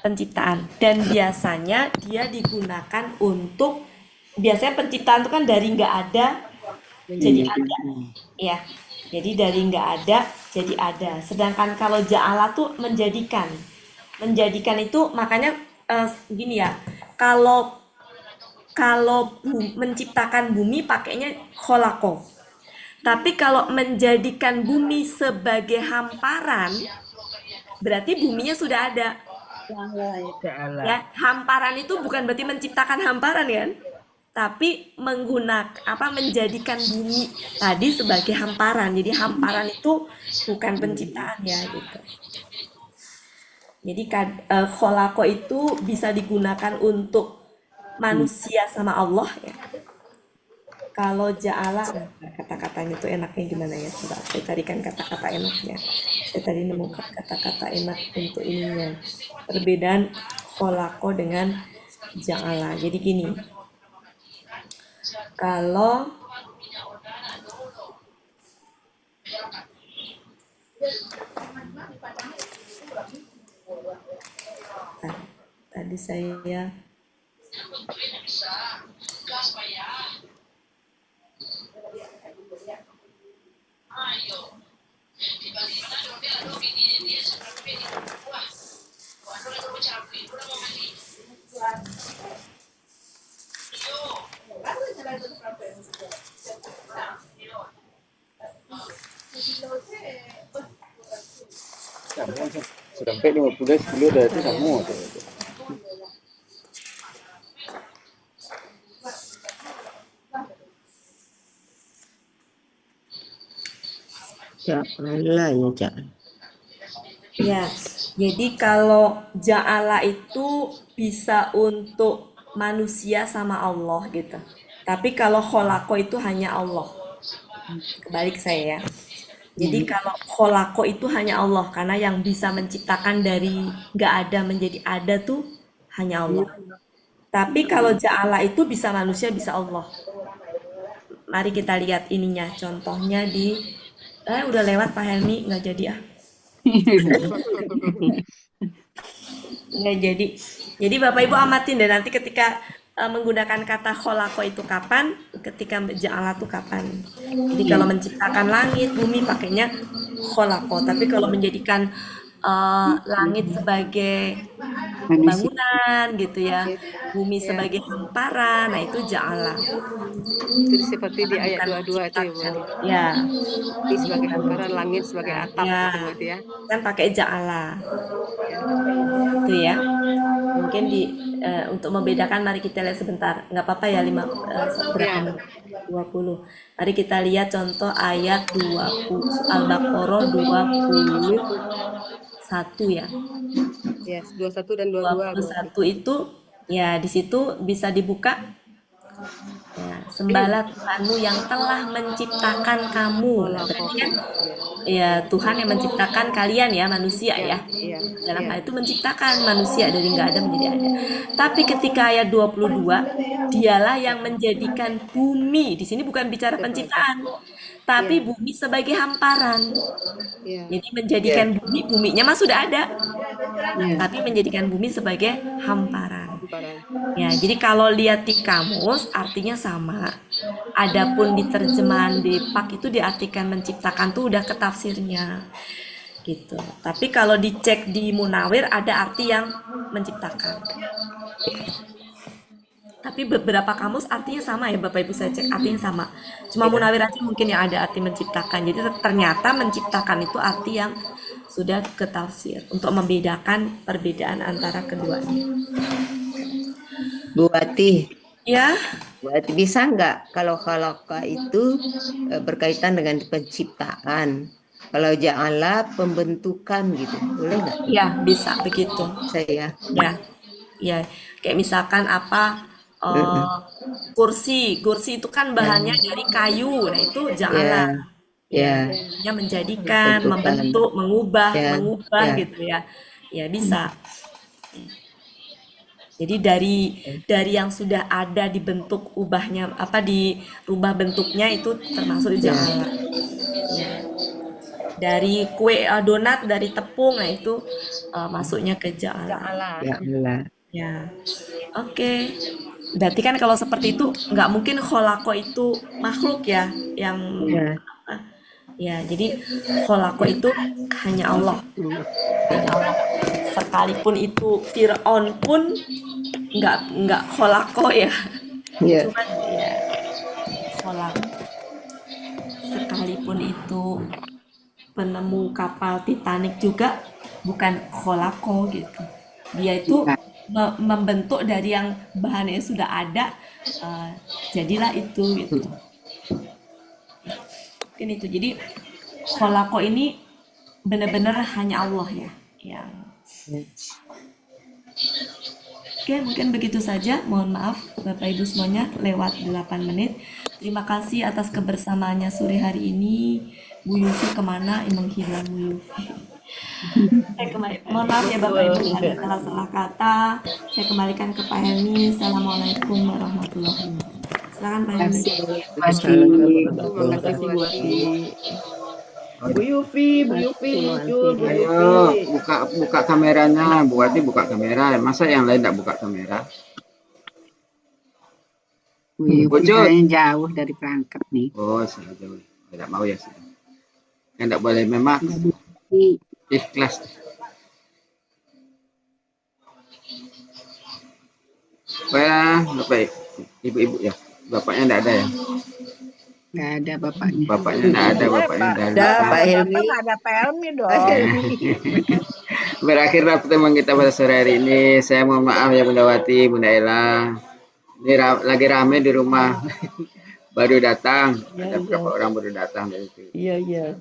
penciptaan. Dan biasanya dia digunakan untuk, biasanya penciptaan itu kan dari nggak ada jadi ada. Ya, jadi dari nggak ada jadi ada. Sedangkan kalau ja'ala tuh menjadikan. Menjadikan itu makanya gini ya, kalau menciptakan bumi pakainya kholako. Tapi kalau menjadikan bumi sebagai hamparan, berarti buminya sudah ada. Ya, hamparan itu bukan berarti menciptakan hamparan kan? Tapi menjadikan bumi tadi sebagai hamparan. Jadi hamparan itu bukan penciptaan ya gitu. Jadi kholako itu bisa digunakan untuk manusia sama Allah ya. Kalau ja'ala, kata-katanya itu enaknya gimana ya? Coba saya carikan kata-kata enaknya. Saya tadi nemu kata-kata enak untuk ininya. Perbedaan kholaqo dengan ja'ala. Jadi gini, kalau tadi saya Sampai 50 10 dah itu sama tu. Ja'ala ya ja'ala. ya, jadi kalau ja'ala itu bisa untuk manusia sama Allah gitu. Tapi kalau kholaqo itu hanya Allah. Kebalik saya ya. Jadi kalau kholaqo itu hanya Allah, karena yang bisa menciptakan dari nggak ada menjadi ada tuh hanya Allah. Tapi kalau ja'ala itu bisa manusia, bisa Allah. Mari kita lihat ininya, contohnya di udah lewat Pak Helmi, nggak jadi ah. Nggak jadi. Jadi Bapak Ibu amatin deh nanti ketika menggunakan kata kholaqo itu kapan, ketika ja'ala itu kapan. Jadi kalau menciptakan langit, bumi pakainya kholaqo. Tapi kalau menjadikan langit sebagai bangunan gitu ya, bumi sebagai hamparan, nah itu ja'ala. Itu seperti di ayat 22 itu ya, Bu. Ya. Bumi sebagai hamparan, langit sebagai atap gitu ya. Kan pakai ja'ala. Itu ya. Mungkin untuk membedakan, mari kita lihat sebentar. Nggak apa-apa ya, 20. Mari kita lihat contoh ayat 20 Al-Baqarah 21 ya. Yes, 21 dan 22. 21 itu ya di situ bisa dibuka. Ya, sembahlah Tuhanmu yang telah menciptakan kamu. Nah, berarti kan ya Tuhan yang menciptakan kalian ya, manusia ya. Dalam hal itu menciptakan manusia dari nggak ada menjadi ada. Tapi ketika ayat 22, dialah yang menjadikan bumi. Di sini bukan bicara penciptaan, tapi bumi sebagai hamparan. Jadi menjadikan buminya mah sudah ada. Tapi menjadikan bumi sebagai hamparan. Ya, jadi kalau lihat di kamus artinya sama. Adapun di terjemahan di PAK itu diartikan menciptakan tuh udah ke tafsirnya. Gitu. Tapi kalau dicek di Munawir ada arti yang menciptakan. Tapi beberapa kamus artinya sama ya Bapak Ibu, saya cek artinya sama. Cuma Munawir aja mungkin yang ada arti menciptakan. Jadi ternyata menciptakan itu arti yang sudah ke tafsir untuk membedakan perbedaan antara keduanya. Bu Ati. Ya. Bu Ati, bisa nggak kalau khalaqa itu berkaitan dengan penciptaan? Kalau ja'ala pembentukan gitu, boleh nggak? Ya, bisa begitu. Saya. Ya. Kayak misalkan apa? Kursi itu kan bahannya dari kayu, nah itu ja'ala. Ya, menjadikan, membentuk, mengubah gitu ya. Ya bisa. Jadi dari yang sudah ada dibentuk ubahnya dirubah bentuknya itu termasuk ja'ala. Dari kue donat dari tepung, nah itu masuknya ke ja'ala. Ya. Oke. Berarti kan kalau seperti itu nggak mungkin kholaqo itu makhluk ya yang ya, jadi kholaqo itu hanya Allah. Sekalipun itu Fir'aun pun nggak kholaqo ya. Cuman ya kholaqo. Sekalipun itu penemu kapal Titanic juga bukan kholaqo gitu. Dia itu membentuk dari yang bahannya sudah ada, jadilah itu gitu. Mungkin itu. Jadi kholaqo ini benar-benar hanya Allah ya. Oke, mungkin begitu saja. Mohon maaf Bapak Ibu semuanya lewat 8 menit. Terima kasih atas kebersamaannya sore hari ini. Bu Yufi kemana? Menghilang Bu Yufi. Saya mohon maaf ya Bapak Ibu ada salah-salah kata. Saya kembalikan ke Pak Helmi. Assalamualaikum warahmatullahi wabarakatuh. Silakan Pak Helmi. Terima kasih Bu Ati. Bu Yufi muncul, Bu Ayo Yufi. buka kameranya, Bu Ati buka kamera. Masa yang lain tidak buka kamera? Kayaknya jauh dari perangkat nih. Oh, sudah jauh. Tidak mau ya sudah. Yang tidak boleh memang ikhlas. Bapak ibu-ibu ya. Bapaknya tidak ada ya? Nggak ada bapaknya. Bapaknya tidak ada, bapaknya tidak ada. Pak Helmi. Nggak ada Pak Helmi dong. Berakhirlah pertemuan kita pada sore hari ini. Saya mohon maaf ya Bunda Wati, Bunda Ella. Ini lagi rame di rumah. Baru datang. Ada beberapa orang baru datang dari itu. Iya.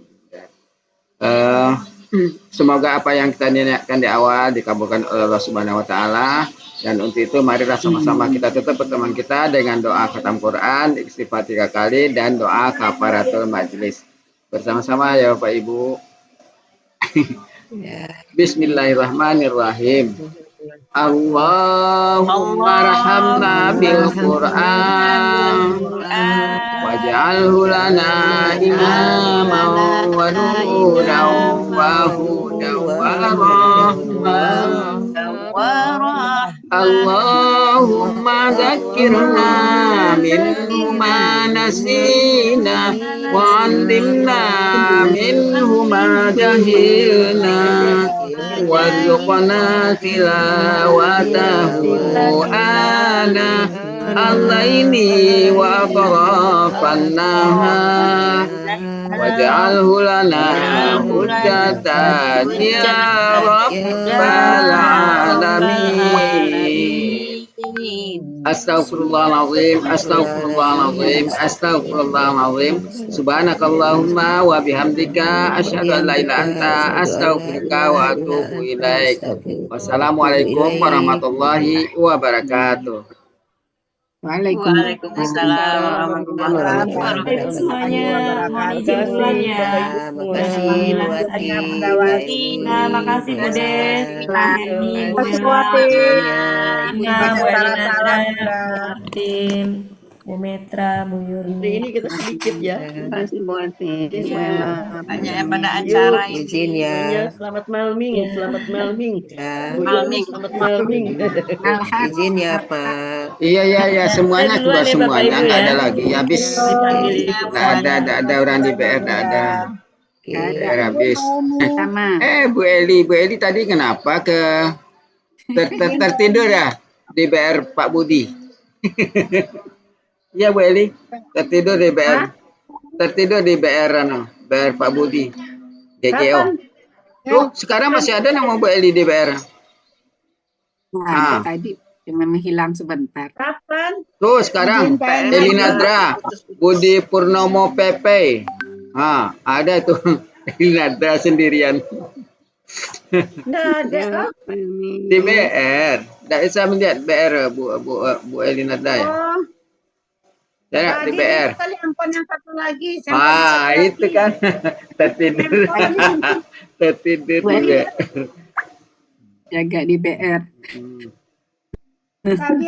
Semoga apa yang kita niatkan di awal dikabulkan oleh Allah Subhanahu wa taala. Dan untuk itu marilah sama-sama kita tutup pertemuan kita dengan doa khatam Quran, istighfar 3 kali dan doa kafaratul majlis. Bersama-sama ya Bapak Ibu. Bismillahirrahmanirrahim. Allahumma rahamna bil Qur'an waj'alhu lana imaman wa nuran wa hudan wa rahmah. Allahumma dzakkirna minhu ma nasina wa 'allimna minhu ma jahilna warzuqna tilawatahu ana al-laili wa atrafan nahar waj'alhu lana hujjatan ya rabbal alamin. Astaghfirullahaladzim, astaghfirullahaladzim, astaghfirullahaladzim. Subhanakallahumma wa bihamdika asyhadu an la ilaha anta astaghfiruka wa atubu ilaik. Wassalamualaikum warahmatullahi wabarakatuh. Waalaikumsalam warahmatullahi wabarakatuh. Semuanya mohon izin duluan ya. Makasih Bu Ati. Makasih Bu Des, Pak Helmi, Bu Ella, Bu Elina, tim, Bu Metra, Bu Yurni. Ini kita sedikit ya. Terima kasih Bu Ati. Banyak yang pada acara ini. Izin ya. Selamat malming, selamat malming. Ya. Bu Yurni, selamat malming. Izin ya Pak. Iya semuanya sudah semuanya nggak ada lagi. Habis nggak ada orang di BR nggak ada. BR habis. Bu Eli tadi kenapa tertidur ya di BR Pak Budi? Iya Bu Eli tertidur di BR BR Pak Budi GGO. Tuh sekarang masih ada nama Bu Eli di BR. Ada tadi cuma menghilang sebentar. Kapan? Tuh sekarang Elinadra Budi Purnomo PP. Ada tuh Elinadra sendirian. Nggak ada. Di BR. Tidak bisa melihat BR Bu Elinadra ya. Ya di BR. Kali handphone yang satu lagi. Itu kan tertidur. Tertidur juga. Jaga di BR. Tadi